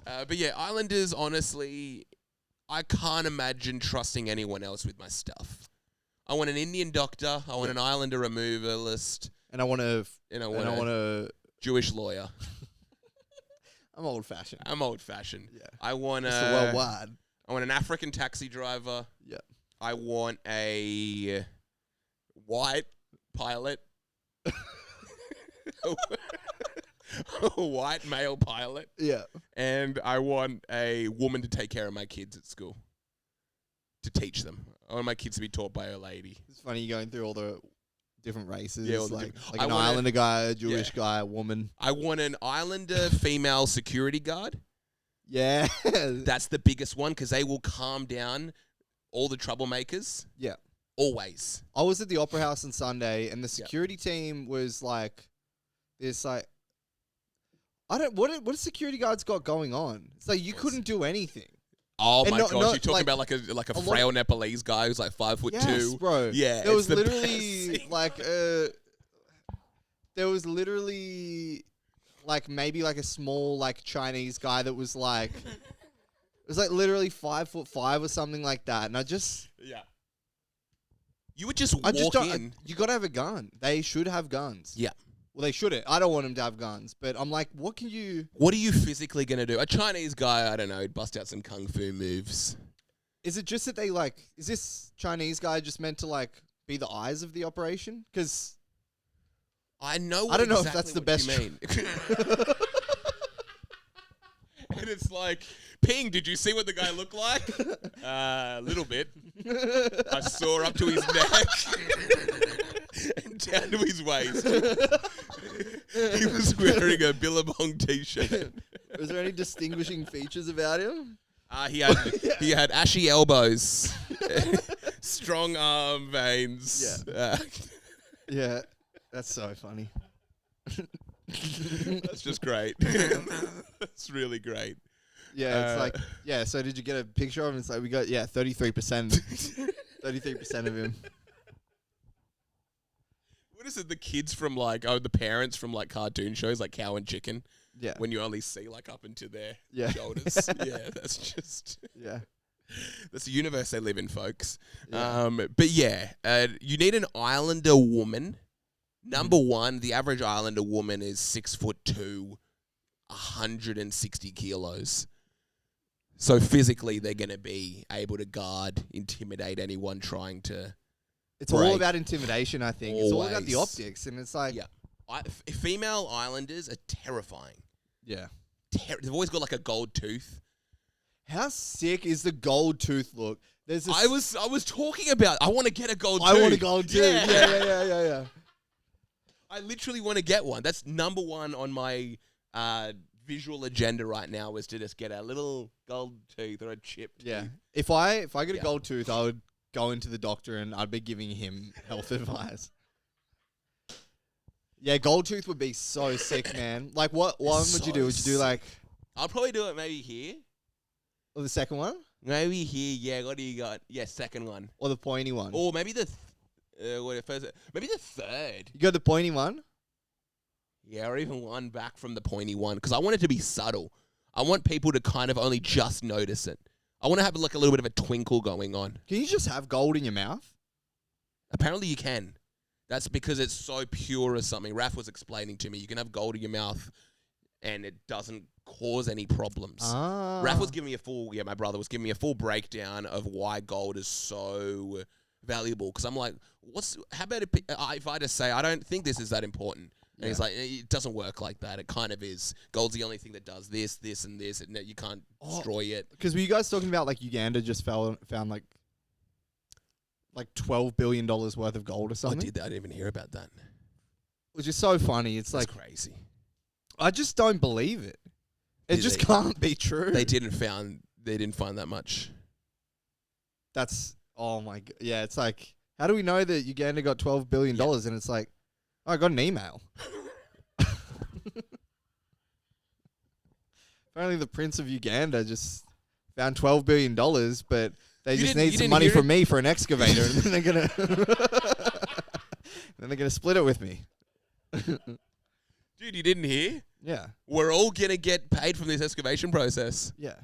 But yeah, Islanders, honestly, I can't imagine trusting anyone else with my stuff. I want an Indian doctor. I want an Islander removalist. And I want to... And I want a Jewish lawyer. I'm old-fashioned. I'm old-fashioned. Yeah. I want Mr. Worldwide. I want an African taxi driver. Yeah. I want a white pilot. A white male pilot. Yeah. And I want a woman to take care of my kids at school. To teach them. I want my kids to be taught by a lady. It's funny you going through all the different races. Yeah, all the like different- like I an wanna- Islander guy, a Jewish guy, a woman. I want an Islander female security guard. Yeah. That's the biggest one because they will calm down all the troublemakers. Yeah. Always. I was at the Opera House on Sunday, and the security team was like, this like, what a security guard's got going on? It's like you couldn't do anything. Oh And my not- gosh, not you're talking like about like a frail Nepalese guy who's like 5'2". Yes, bro. Yeah, There was it's the literally best. like there was literally like maybe like a small like Chinese guy that was like it was like literally 5'5" or something like that, and Yeah. You would just walk in. You gotta have a gun. They should have guns. Yeah. Well, they shouldn't. I don't want them to have guns, but I'm like, what can you? What are you physically going to do? A Chinese guy, I don't know, he'd bust out some kung fu moves. Is it just that they like? Is this Chinese guy just meant to like be the eyes of the operation? Because I know. I don't know if exactly that's the what best you mean. And it's like Ping, did you see what the guy looked like? A little bit. I saw up to his neck and down to his waist. He was wearing a Billabong t-shirt. Was there any distinguishing features about him? He had ashy elbows, strong arm veins. Yeah. Yeah, that's so funny. That's just great. That's really great. Yeah, it's like, yeah, so did you get a picture of him? It's like, we got, 33%. 33% of him. What is it, the kids from the parents from cartoon shows like Cow and Chicken? Yeah. When you only see up into their shoulders. Yeah, that's just... Yeah. That's the universe they live in, folks. Yeah. But yeah, you need an Islander woman. Number one, the average Islander woman is 6'2", 160 kilos. So physically, they're going to be able to guard, intimidate anyone trying to. It's all about intimidation, I think. Always. It's all about the optics, and it's like, female Islanders are terrifying. Yeah, They've always got a gold tooth. How sick is the gold tooth look? There's I was talking about. I want to get a gold tooth. I want a gold tooth. Yeah. I literally want to get one. That's number one on my visual agenda right now, is to just get a little gold tooth or a chip tooth. Yeah. If I get a gold tooth, I would go into the doctor and I'd be giving him health advice. Yeah, gold tooth would be so sick, man. What one would you do? Would you do I'll probably do it maybe here. Or the second one? Maybe here, yeah. What do you got? Yeah, second one. Or the pointy one? Or maybe the maybe the third. You got the pointy one? Yeah, or even one back from the pointy one, because I want it to be subtle. I want people to kind of only just notice it. I want to have a little bit of a twinkle going on. Can you just have gold in your mouth? Apparently you can. That's because it's so pure or something. Raph was explaining to me, you can have gold in your mouth and it doesn't cause any problems. Raph was giving me my brother was giving me a full breakdown of why gold is so valuable. Because I'm like, how about if I just say, I don't think this is that important? And he's like, it doesn't work like that. It kind of is. Gold's the only thing that does this, this, and this. And you can't destroy it. Because were you guys talking about Uganda just found $12 billion worth of gold or something? I didn't even hear about that. Which is so funny. It's That's crazy. I just don't believe it. It just can't be true. They didn't find that much. That's, oh my God. Yeah, it's like, how do we know that Uganda got $12 billion? And it's like, oh, I got an email. Apparently the Prince of Uganda just found $12 billion, but they just need some money from me for an excavator. And then they're gonna split it with me. Dude, you didn't hear? Yeah. We're all gonna get paid from this excavation process. Yeah.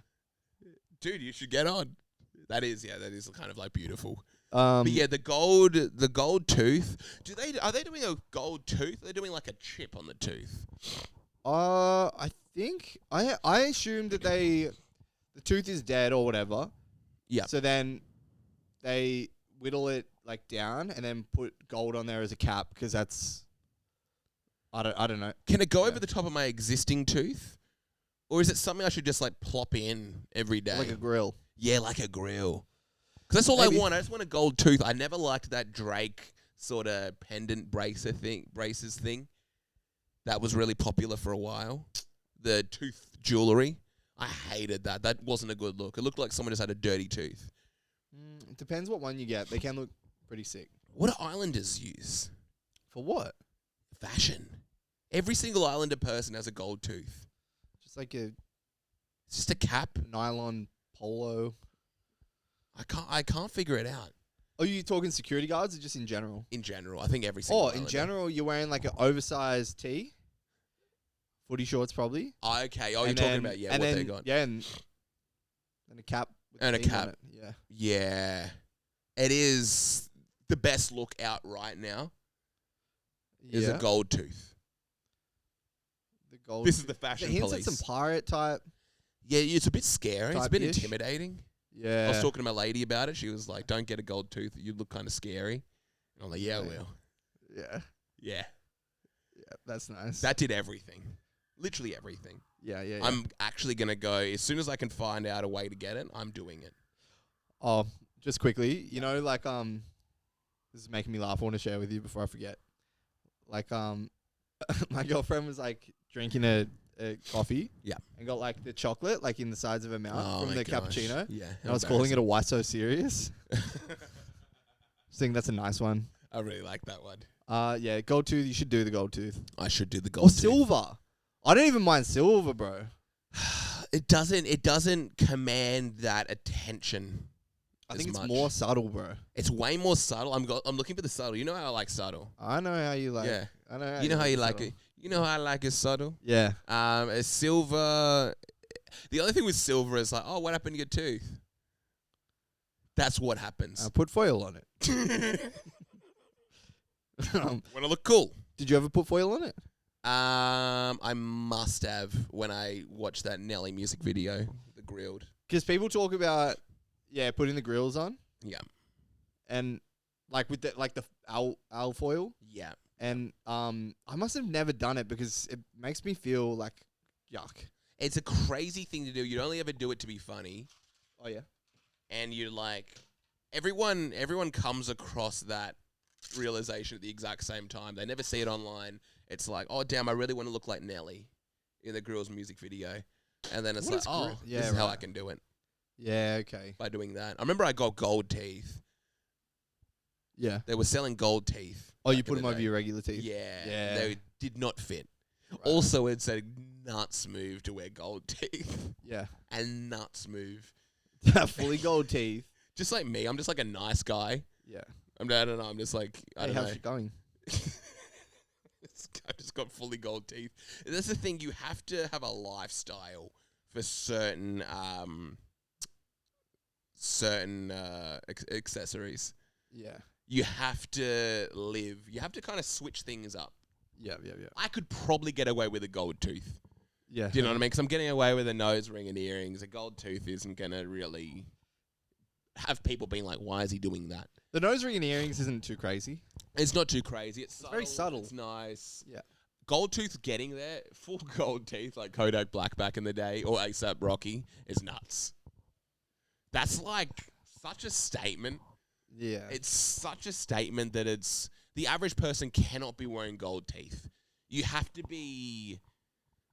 Dude, you should get on. That is kind of beautiful. But yeah, the gold tooth. Are they doing a gold tooth? They're doing a chip on the tooth. I think I assume that the tooth is dead or whatever. Yeah. So then they whittle it down and then put gold on there as a cap because that's I don't know. Can it go over the top of my existing tooth, or is it something I should just plop in every day? Like a grill. Yeah, like a grill. Because that's all I want. I just want a gold tooth. I never liked that Drake sort of pendant braces thing. That was really popular for a while. The tooth jewelry. I hated that. That wasn't a good look. It looked like someone just had a dirty tooth. It depends what one you get. They can look pretty sick. What do Islanders use? For what? Fashion. Every single Islander person has a gold tooth. Just it's just a cap. Nylon polo. I can't figure it out. Are you talking security guards or just in general? In general. I think every single Islander. In general, you're wearing an oversized tee. Footy shorts probably. Okay. Oh, you're talking about what they got. Yeah, and a cap. And a cap. On it. Yeah. Yeah. It is the best look out right now. Is a gold tooth. The gold. This is the fashion police. Hints at some pirate type. Yeah, it's a bit scary. It's a bit intimidating. Yeah. I was talking to my lady about it. She was like, "Don't get a gold tooth. You look kind of scary." And I'm like, "Yeah, I will." Yeah. Yeah. Yeah, that's nice. That did everything. Literally everything. Yeah. I'm actually gonna go as soon as I can find out a way to get it. I'm doing it. Oh, just quickly, you know, like this is making me laugh. I want to share with you before I forget. Like my girlfriend was like drinking a coffee. Yeah. And got like the chocolate like in the sides of her mouth from my the gosh. cappuccino. Yeah. And I was calling it a Why So Serious. I think that's a nice one. I really like that one. Yeah, gold tooth. You should do the gold tooth. I should do the Or gold tooth. silver. I don't even mind silver, bro. It doesn't command that attention. I think it's much. more subtle, bro. It's way more subtle. I'm looking for the subtle. You know how I like subtle. I know how you like. Yeah. I know. How You know how you the like subtle. it. You know how I like it subtle. Yeah. A silver. The other thing with silver is like, oh, what happened to your tooth? That's what happens. Put foil on it. Want to look cool. Did you ever put foil on it? I must have when I watched that Nelly music video, the grilled. Because people talk about, putting the grills on. Yeah. And like with the owl foil. Yeah. And I must have never done it because it makes me feel like yuck. It's a crazy thing to do. You'd only ever do it to be funny. Oh yeah. And you're like, everyone comes across that realization at the exact same time. They never see it online. It's like, oh damn, I really want to look like Nelly in the girls' music video. And then it's What like, is oh, yeah, this is how right. I can do it Yeah. Okay. by doing that. I remember I got gold teeth. Yeah. They were selling gold teeth. Oh, you back put in them the over day. your regular teeth. Yeah. Yeah. They did not fit. Right. Also, it's a nuts move to wear gold teeth. Yeah. And nuts move. Fully gold teeth. Just like me, I'm just like a nice guy. Yeah. I don't know. I'm just like, I Hey, don't know. how's it going? I just got fully gold teeth. That's the thing. You have to have a lifestyle for certain accessories. Yeah. You have to live. You have to kind of switch things up. Yeah. I could probably get away with a gold tooth. Yeah. Do you know what I mean? Because I'm getting away with a nose ring and earrings. A gold tooth isn't going to really have people being like, why is he doing that? The nose ring and earrings isn't too crazy. It's not too crazy. It's subtle, very subtle. It's nice. Yeah. Gold tooth getting there, full gold teeth like Kodak Black back in the day or ASAP Rocky is nuts. That's like such a statement. Yeah. It's such a statement that it's the average person cannot be wearing gold teeth. You have to be,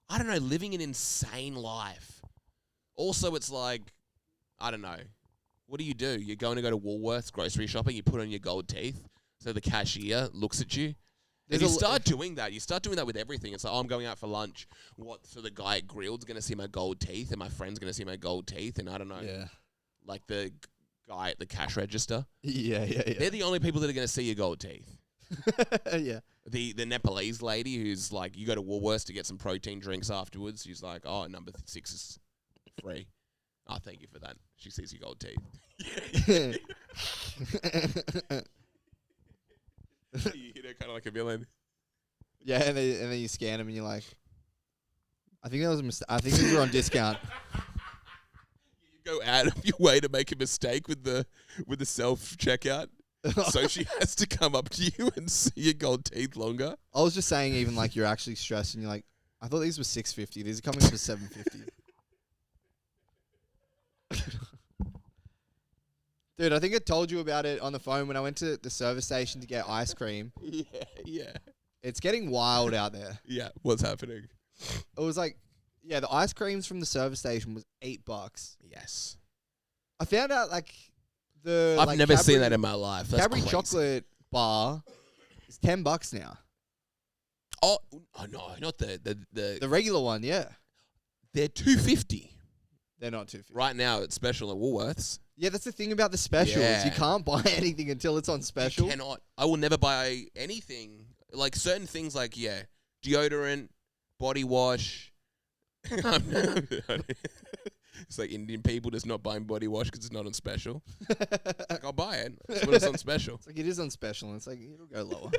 I don't know, living an insane life. Also, it's like, I don't know. What do? You're going to go to Woolworths grocery shopping, you put on your gold teeth so the cashier looks at you. If you start doing that, with everything. It's like, oh, I'm going out for lunch. So the guy at Grilled's going to see my gold teeth and my friend's going to see my gold teeth and I don't know. Yeah. Like the guy at the cash register. Yeah. They're the only people that are going to see your gold teeth. Yeah. The Nepalese lady who's like, you go to Woolworths to get some protein drinks afterwards. She's like, oh, number 6 is free. Oh, thank you for that. She sees your gold teeth. You know, kind of like a villain. Yeah, and then you scan them and you're like, I think that was a mistake. I think these were on discount. You go out of your way to make a mistake with the self checkout, so she has to come up to you and see your gold teeth longer. I was just saying, even like you're actually stressed and you're like, I thought these were $6.50. These are coming up to $7.50. Dude, I think I told you about it on the phone when I went to the service station to get ice cream. Yeah. It's getting wild out there. Yeah, what's happening? It was like, the ice creams from the service station was $8. Yes. I found out like I've never seen that in my life. That's Cadbury crazy. chocolate bar is $10 now. Oh no, not the regular one, yeah. They're $2.50 They're not $2.50. right now. It's special at Woolworths. Yeah, that's the thing about the specials. Yeah. You can't buy anything until it's on special. You cannot. I will never buy anything. Like certain things like, deodorant, body wash. It's like Indian people just not buying body wash because it's not on special. Like, I'll buy it. That's when it's on special. It's like it is on special, and it's like it'll go lower.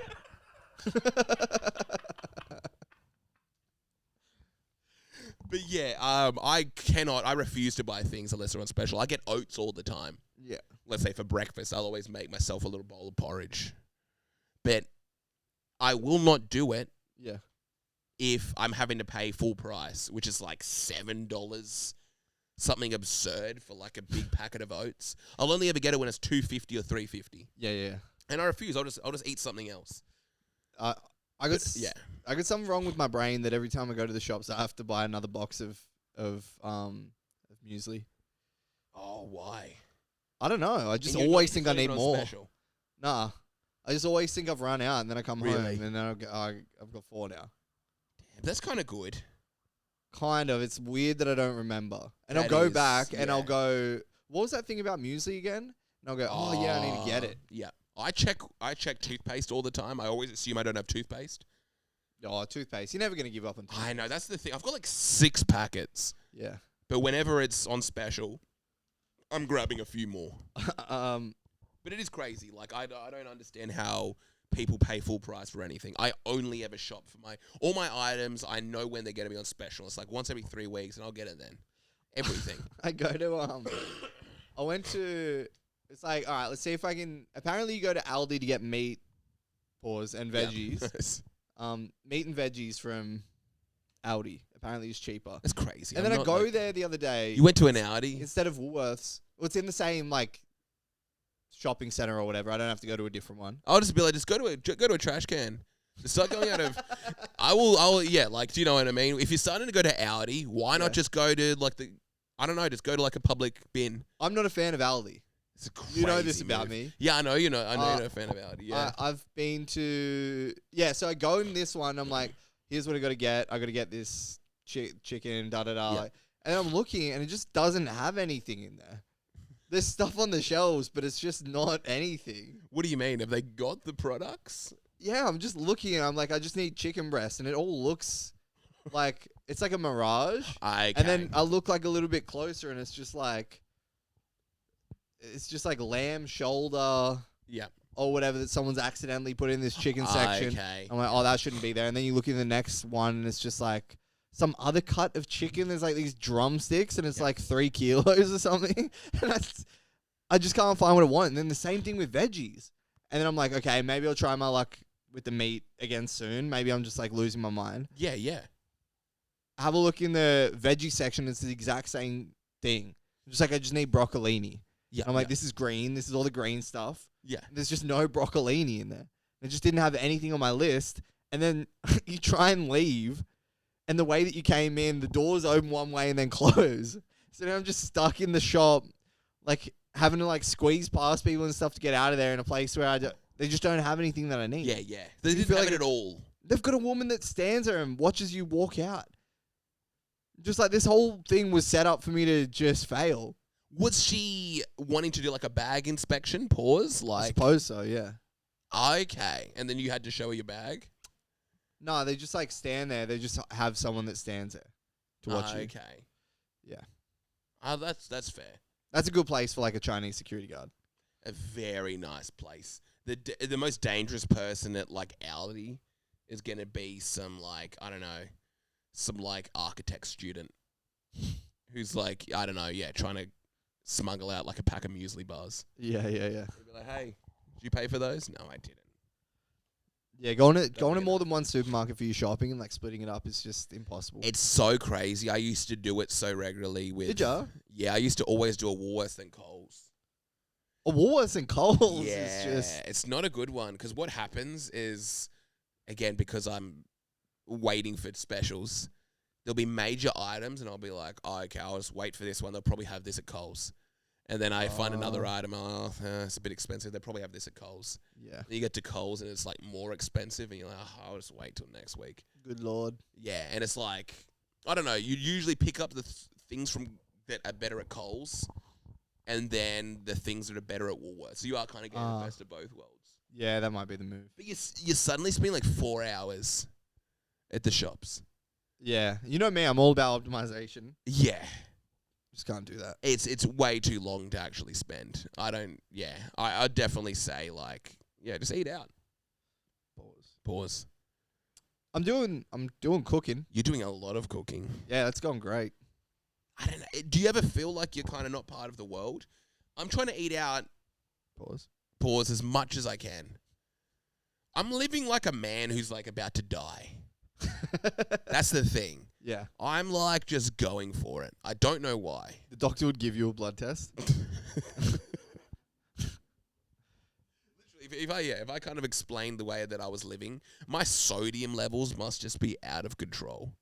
But I refuse to buy things unless they're on special. I get oats all the time. Yeah. Let's say for breakfast, I'll always make myself a little bowl of porridge. But I will not do it Yeah. if I'm having to pay full price, which is like $7, something absurd for like a big packet of oats. I'll only ever get it when it's $2.50 or $3.50. Yeah. And I refuse. I'll just eat something else. I got something wrong with my brain that every time I go to the shops, I have to buy another box of muesli. Oh, why? I don't know. I just always think I need more. Nah, I just always think I've run out, and then I come home, and then I've got 4 now. Damn, that's kind of good. Kind of. It's weird that I don't remember. And That I'll go is, back, and yeah. I'll go, what was that thing about muesli again? And I'll go, oh yeah, I need to get it. Yeah. I check toothpaste all the time. I always assume I don't have toothpaste. Oh, toothpaste. You're never going to give up on toothpaste. I know, that's the thing. I've got like 6 packets. Yeah. But whenever it's on special, I'm grabbing a few more. But it is crazy. Like, I don't understand how people pay full price for anything. I only ever shop for all my items. I know when they're going to be on special. It's like once every 3 weeks, and I'll get it then. Everything. I go to, I went to, it's like, all right, let's see if I can, apparently you go to Aldi to get meat, and veggies. Yeah. Meat and veggies from Aldi. Apparently it's cheaper. That's crazy. And then I go there the other day. You went to an Aldi? Instead of Woolworths. Well, it's in the same, like, shopping center or whatever. I don't have to go to a different one. I'll just be like, just go to a trash can. Just start going out of. Like, do you know what I mean? If you're starting to go to Aldi, why not just go to like just go to like a public bin. I'm not a fan of Aldi. It's a crazy You know this move. about me. Yeah, I know you're not a fan of Aldi. Yeah, I've been to so I go in this one. I'm like, here's what I got to get. I got to get this chicken. Da da da. Yeah. And I'm looking, and it just doesn't have anything in there. There's stuff on the shelves, but it's just not anything. What do you mean? Have they got the products? Yeah, I'm just looking, and I'm like, I just need chicken breast, and it all looks like it's like a mirage. Okay. And then I look like a little bit closer, and it's just like lamb shoulder, or whatever that someone's accidentally put in this chicken section. Okay. I'm like, oh, that shouldn't be there. And then you look in the next one, and it's just like some other cut of chicken. There's like these drumsticks, and it's like 3 kilos or something. And I just can't find what I want. And then the same thing with veggies. And then I'm like, okay, maybe I'll try my luck with the meat again soon. Maybe I'm just like losing my mind. Yeah. Have a look in the veggie section. It's the exact same thing. Just like I just need broccolini. Yeah. I'm like, this is green. This is all the green stuff. Yeah. There's just no broccolini in there. I just didn't have anything on my list. And then you try and leave, and the way that you came in, the doors open one way and then close. So now I'm just stuck in the shop, like having to like squeeze past people and stuff to get out of there in a place where they just don't have anything that I need. Yeah. They didn't have it at all. They've got a woman that stands there and watches you walk out. Just like this whole thing was set up for me to just fail. Was she wanting to do like a bag inspection? Pause. I Like, suppose so, yeah. okay. And then you had to show her your bag? No, they just like stand there. They just have someone that stands there to watch you. Okay. Yeah. That's fair. That's a good place for like a Chinese security guard. A very nice place. The most dangerous person at like Aldi is going to be some like, I don't know, some like architect student who's like, I don't know, trying to smuggle out like a pack of muesli bars. Yeah. He'll be like, hey, did you pay for those? No, I didn't. Yeah, going to more than one supermarket for your shopping and like splitting it up is just impossible. It's so crazy. I used to do it so regularly with... Did ya? Yeah, I used to always do a Woolworths and Coles. A Woolworths and Coles Yeah, is just... it's not a good one because what happens is, again, because I'm waiting for specials, there'll be major items and I'll be like, oh, okay, I'll just wait for this one. They'll probably have this at Coles. And then I find another item, it's a bit expensive. They probably have this at Coles. Yeah. Then you get to Coles and it's like more expensive and you're like, I'll just wait till next week. Good Lord. Yeah, and it's like, I don't know, you usually pick up the things that are better at Coles and then the things that are better at Woolworths. So you are kind of getting the best of both worlds. Yeah, that might be the move. But you suddenly spend like 4 hours at the shops. Yeah. You know me, I'm all about optimization. Yeah. Just can't do that. It's way too long to actually spend. I'd definitely say like, just eat out. Pause. I'm doing cooking. You're doing a lot of cooking. Yeah, that's gone great. I don't know. Do you ever feel like you're kind of not part of the world? I'm trying to eat out. Pause as much as I can. I'm living like a man who's like about to die. That's the thing. Yeah. I'm like just going for it. I don't know why. The doctor would give you a blood test. Literally, if I kind of explained the way that I was living, my sodium levels must just be out of control.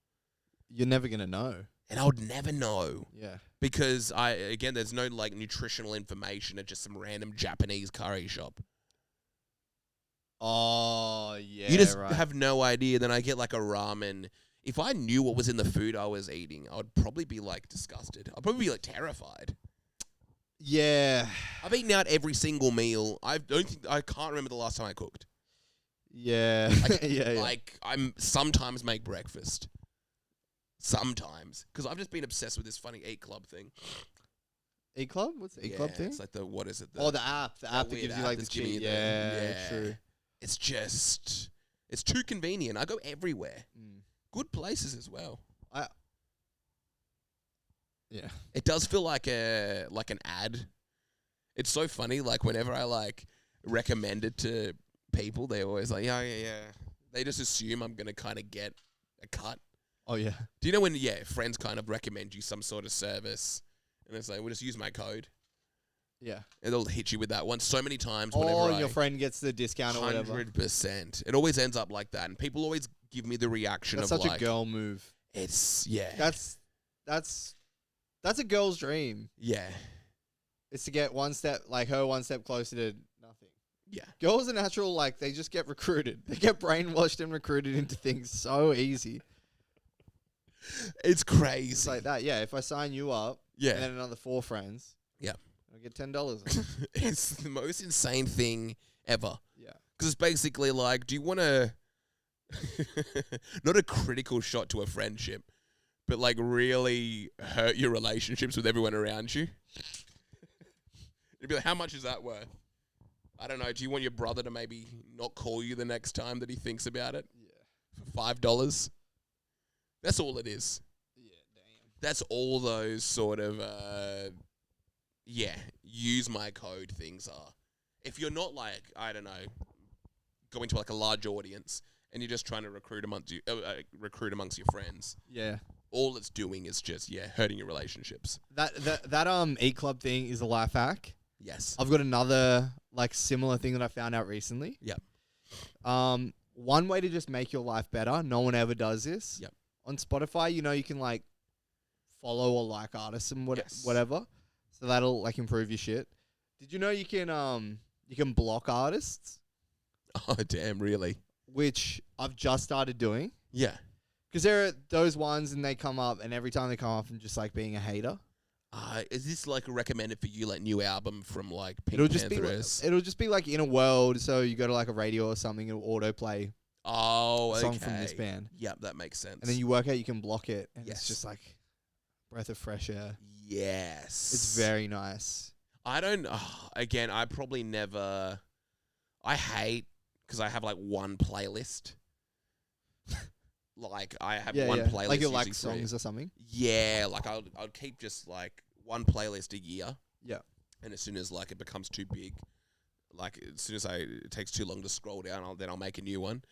You're never going to know. And I would never know. Yeah. Because there's no like nutritional information at just some random Japanese curry shop. Oh, yeah. You just right. have no idea. Then I get like a ramen. If I knew what was in the food I was eating, I would probably be like disgusted. I'd probably be like terrified. Yeah. I've eaten out every single meal. I can't remember the last time I cooked. Yeah. Yeah. Like I'm sometimes make breakfast. Sometimes, because I've just been obsessed with this funny Eat Club thing. Eat Club? What's the Eat Club thing? It's like what is it? The app. The app that gives you like the cheat. Yeah, true. It's just, it's too convenient. I go everywhere. Good places as well. Yeah. It does feel like an ad. It's so funny. Like whenever I like recommend it to people, they're always like, yeah. They just assume I'm gonna kind of get a cut. Oh yeah. Do you know when friends kind of recommend you some sort of service, and it's like, we'll just use my code. Yeah. And they'll hit you with that one so many times. Oh, and your friend gets the discount or whatever. 100%. It always ends up like that, and people always give me the reaction That's of such like, a girl move. It's That's a girl's dream. Yeah. It's to get one step closer to nothing. Yeah. Girls are natural, like they just get recruited. They get brainwashed and recruited into things so easy. It's crazy. It's like that. Yeah. If I sign you up, and then another 4 friends, I'll get $10. It's the most insane thing ever. Yeah. Because it's basically like, do you want to, not a critical shot to a friendship, but like really hurt your relationships with everyone around you? You'd be like, how much is that worth? I don't know. Do you want your brother to maybe not call you the next time that he thinks about it? Yeah. For $5? That's all it is. Yeah, damn. That's all those sort of, use my code things are. If you're not like, I don't know, going to like a large audience and you're just trying to recruit amongst your friends. Yeah. All it's doing is just, hurting your relationships. That Eat Club thing is a life hack. Yes. I've got another like similar thing that I found out recently. Yep. One way to just make your life better, no one ever does this. Yep. On Spotify, you can like follow or like artists and Yes. whatever. So that'll like improve your shit. Did you know you can block artists? Oh, damn, really? Which I've just started doing. Yeah. Because there are those ones and they come up and every time they come up I'm just like being a hater. Is this like recommended for you, like new album from like Pink It'll just be like In a World, so you go to like a radio or something, it'll autoplay a song from this band. Yep, that makes sense. And then you work out you can block it and Yes. it's just like breath of fresh air. Yes. It's very nice. I don't, again, I probably never, I hate, because I have like one playlist. Like I have one playlist. Like you like usually songs or something? Yeah, like I'll keep just like one playlist a year. Yeah. And as soon as like it becomes too big, like as soon as it takes too long to scroll down, I'll make a new one.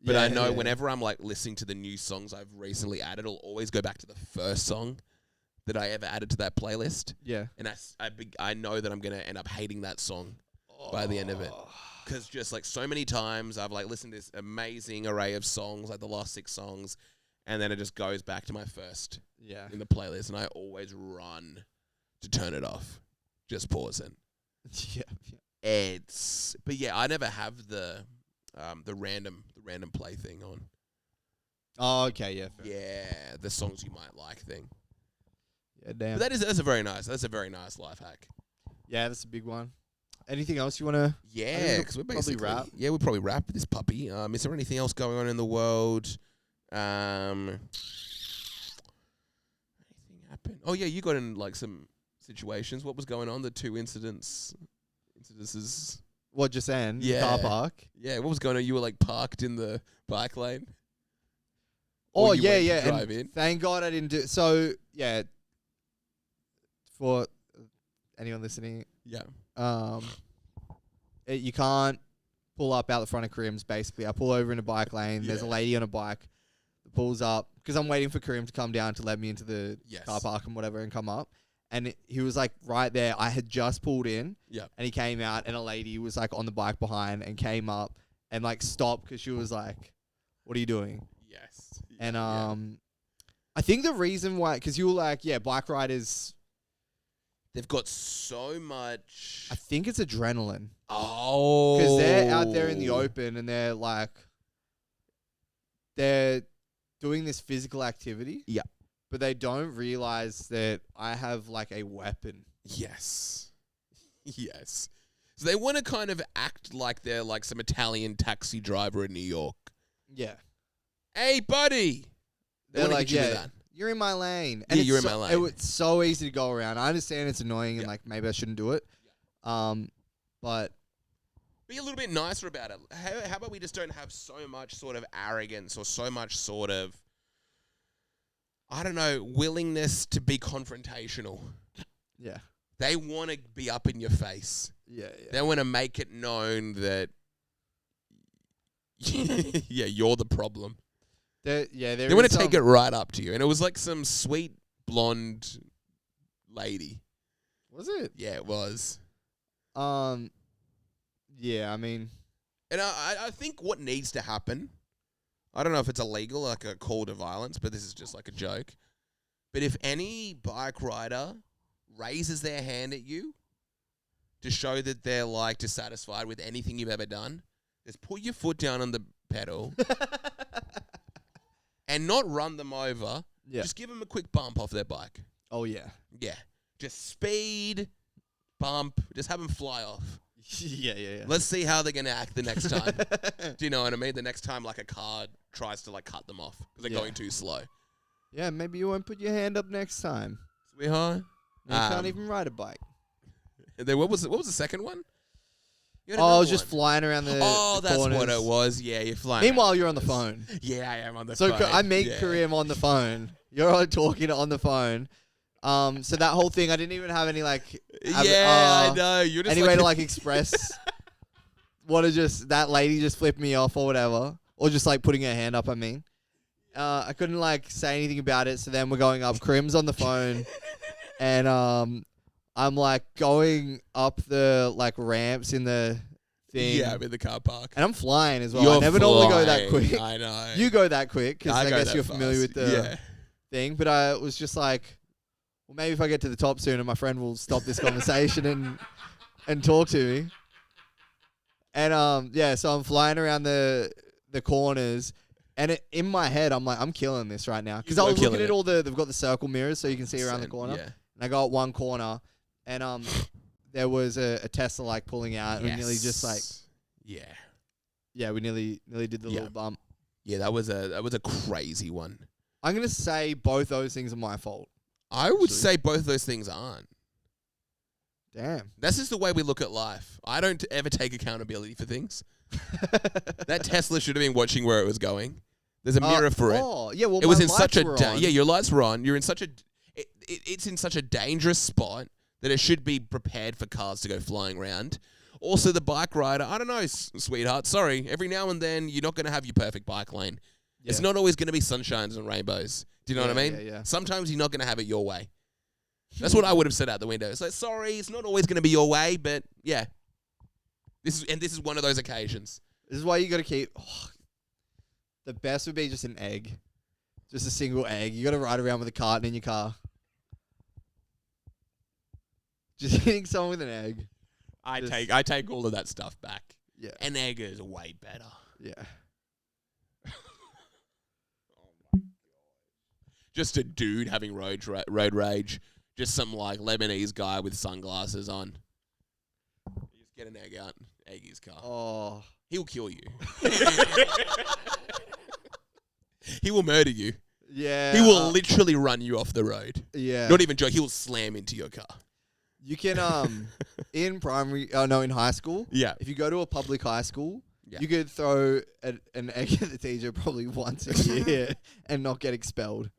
But I know whenever I'm like listening to the new songs I've recently added, I'll always go back to the first song that I ever added to that playlist. Yeah. And I know that I'm going to end up hating that song by the end of it. Because just like so many times I've like listened to this amazing array of songs, like the last 6 songs, and then it just goes back to my first in the playlist, and I always run to turn it off. Just pause it. Yeah. But yeah, I never have the random play thing on. Oh, okay, yeah. Fair. Yeah, the songs you might like thing. Yeah, damn. But that's a very nice life hack. Yeah, that's a big one. Anything else you want to? Yeah, because we're basically wrap. Yeah, we'll probably wrap this puppy. Is there anything else going on in the world? Anything happened? Oh yeah, you got in like some situations. What was going on? The 2 incidences. What just end? Yeah. Car park. Yeah, what was going on? You were like parked in the bike lane. Oh Or you yeah, went to yeah. drive in. Thank God I didn't do. So yeah. For anyone listening, Yeah. you can't pull up out the front of Crims. Basically, I pull over in a bike lane. There's a Yeah. lady on a bike. pulls up because I'm waiting for Kareem to come down to let me into the Yes. car park and whatever and come up. And he was like right there. I had just pulled in. Yep. And he came out and a lady was like on the bike behind and came up and like stopped because she was like, "What are you doing?" Yes. And I think the reason why, because you were like, yeah, bike riders, They've got so much. I think it's adrenaline. Oh. Because they're out there in the open and they're like, they're doing this physical activity. Yeah. But they don't realize that I have like a weapon. Yes. Yes. So they want to kind of act like they're like some Italian taxi driver in New York. Yeah. Hey, buddy. They They're want to like, get you to yeah, that. you're in my lane. Yeah, you're in so, my lane. It's so easy to go around. I understand it's annoying and Yeah. like maybe I shouldn't do it. But Be a little bit nicer about it. How about we just don't have so much sort of arrogance or so much sort of, I don't know, willingness to be confrontational. yeah. They want to be up in your face. Yeah. They want to make it known that, yeah, you're the problem. They They want to take it right up to you. And it was like some sweet blonde lady. Was it? Yeah, it was. Yeah, I mean, And I think what needs to happen, I don't know if it's illegal, like a call to violence, but this is just like a joke. But if any bike rider raises their hand at you to show that they're like dissatisfied with anything you've ever done, just put your foot down on the pedal and not run them over. yeah. Just give them a quick bump off their bike. Oh yeah. Yeah. Just speed, bump, just have them fly off. yeah. Let's see how they're going to act the next time. Do you know what I mean? The next time like a car tries to like cut them off because they're Yeah. going too slow. Yeah, maybe you won't put your hand up next time. Sweetheart. You can't even ride a bike. Then what was the second one? You had Oh, I another was just one. flying around the Oh, the that's corners. what it was. Yeah, you're flying. Meanwhile, around you're on the this. phone. Yeah, I am on the So phone. I meet yeah. Kareem on the phone. You're all talking on the phone. So that whole thing, I didn't even have any like. Yeah, I know. You're just any way to like express that lady just flipped me off or whatever, or just like putting her hand up. I mean, I couldn't like say anything about it. So then we're going up. Kareem's on the phone, and I'm like going up the like ramps in the thing. Yeah, I'm in the car park. And I'm flying as well. You're I never normally go that flying. quick. I know. You go that quick because I go guess that you're familiar fast. with the Yeah. thing. But I was just like, well, maybe if I get to the top soon, and my friend will stop this conversation and talk to me. And yeah, so I'm flying around the corners, and in my head, I'm like, I'm killing this right now because I was looking at all they've got the circle mirrors so you can see around the corner. Yeah. And I go up one corner, and there was a Tesla like pulling out, and we nearly just like we nearly did the little bump. Yeah, that was a crazy one. I'm gonna say both those things are my fault. I would say both of those things aren't. Damn. That's just the way we look at life. I don't ever take accountability for things. That Tesla should have been watching where it was going. There's a mirror for it. Oh, yeah. Well, It was my in such a lights were on. your lights were on. You're in such a it's in such a dangerous spot that it should be prepared for cars to go flying around. Also, the bike rider, I don't know, sweetheart. Sorry, every now and then you're not going to have your perfect bike lane. Yeah. It's not always going to be sunshines and rainbows. Do you know what I mean? Yeah. Sometimes you're not going to have it your way. That's what I would have said out the window. It's like, sorry, it's not always going to be your way, but yeah. This is one of those occasions. This is why you got to keep. The best would be just an egg, just a single egg. You got to ride around with a carton in your car. Just hitting someone with an egg. I Just- take all of that stuff back. Yeah. An egg is way better. Yeah. Just a dude having road rage. Just some like Lebanese guy with sunglasses on. You just get an egg out, egg his car. Oh. He'll kill you. He will murder you. Yeah. He will literally run you off the road. Yeah. Not even joke. He will slam into your car. You can in in high school. Yeah. If you go to a public high school, Yeah. you could throw an egg at the teacher probably once a year and not get expelled.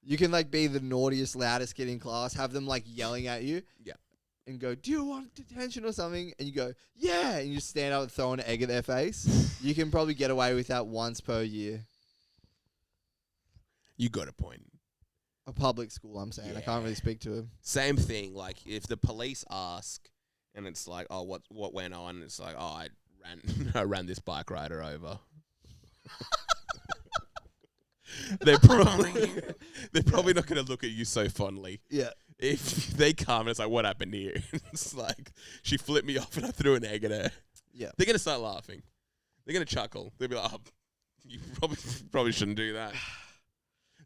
You can like be the naughtiest, loudest kid in class, have them like yelling at you. Yeah. And go, do you want detention or something? And you go, yeah. And you just stand up and throw an egg at their face. You can probably get away with that once per year. You got a point. A public school, I'm saying. I can't really speak to him. Same thing. Like if the police ask, and it's like, oh, what went on? It's like, oh, I ran this bike rider over. They're probably not going to look at you so fondly. Yeah. If they come and it's like, what happened here? It's like, she flipped me off and I threw an egg at her. Yeah. They're going to start laughing. They're going to chuckle. They'll be like, oh, you probably shouldn't do that.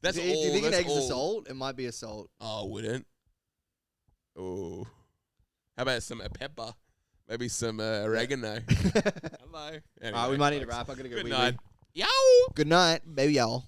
That's all. Do you think an egg's assault? It might be assault. Oh, wouldn't? Oh. How about a pepper? Maybe some oregano. Hello. Anyway, we might need to wrap. I'm going to go Good night. Yo. Good night, baby y'all.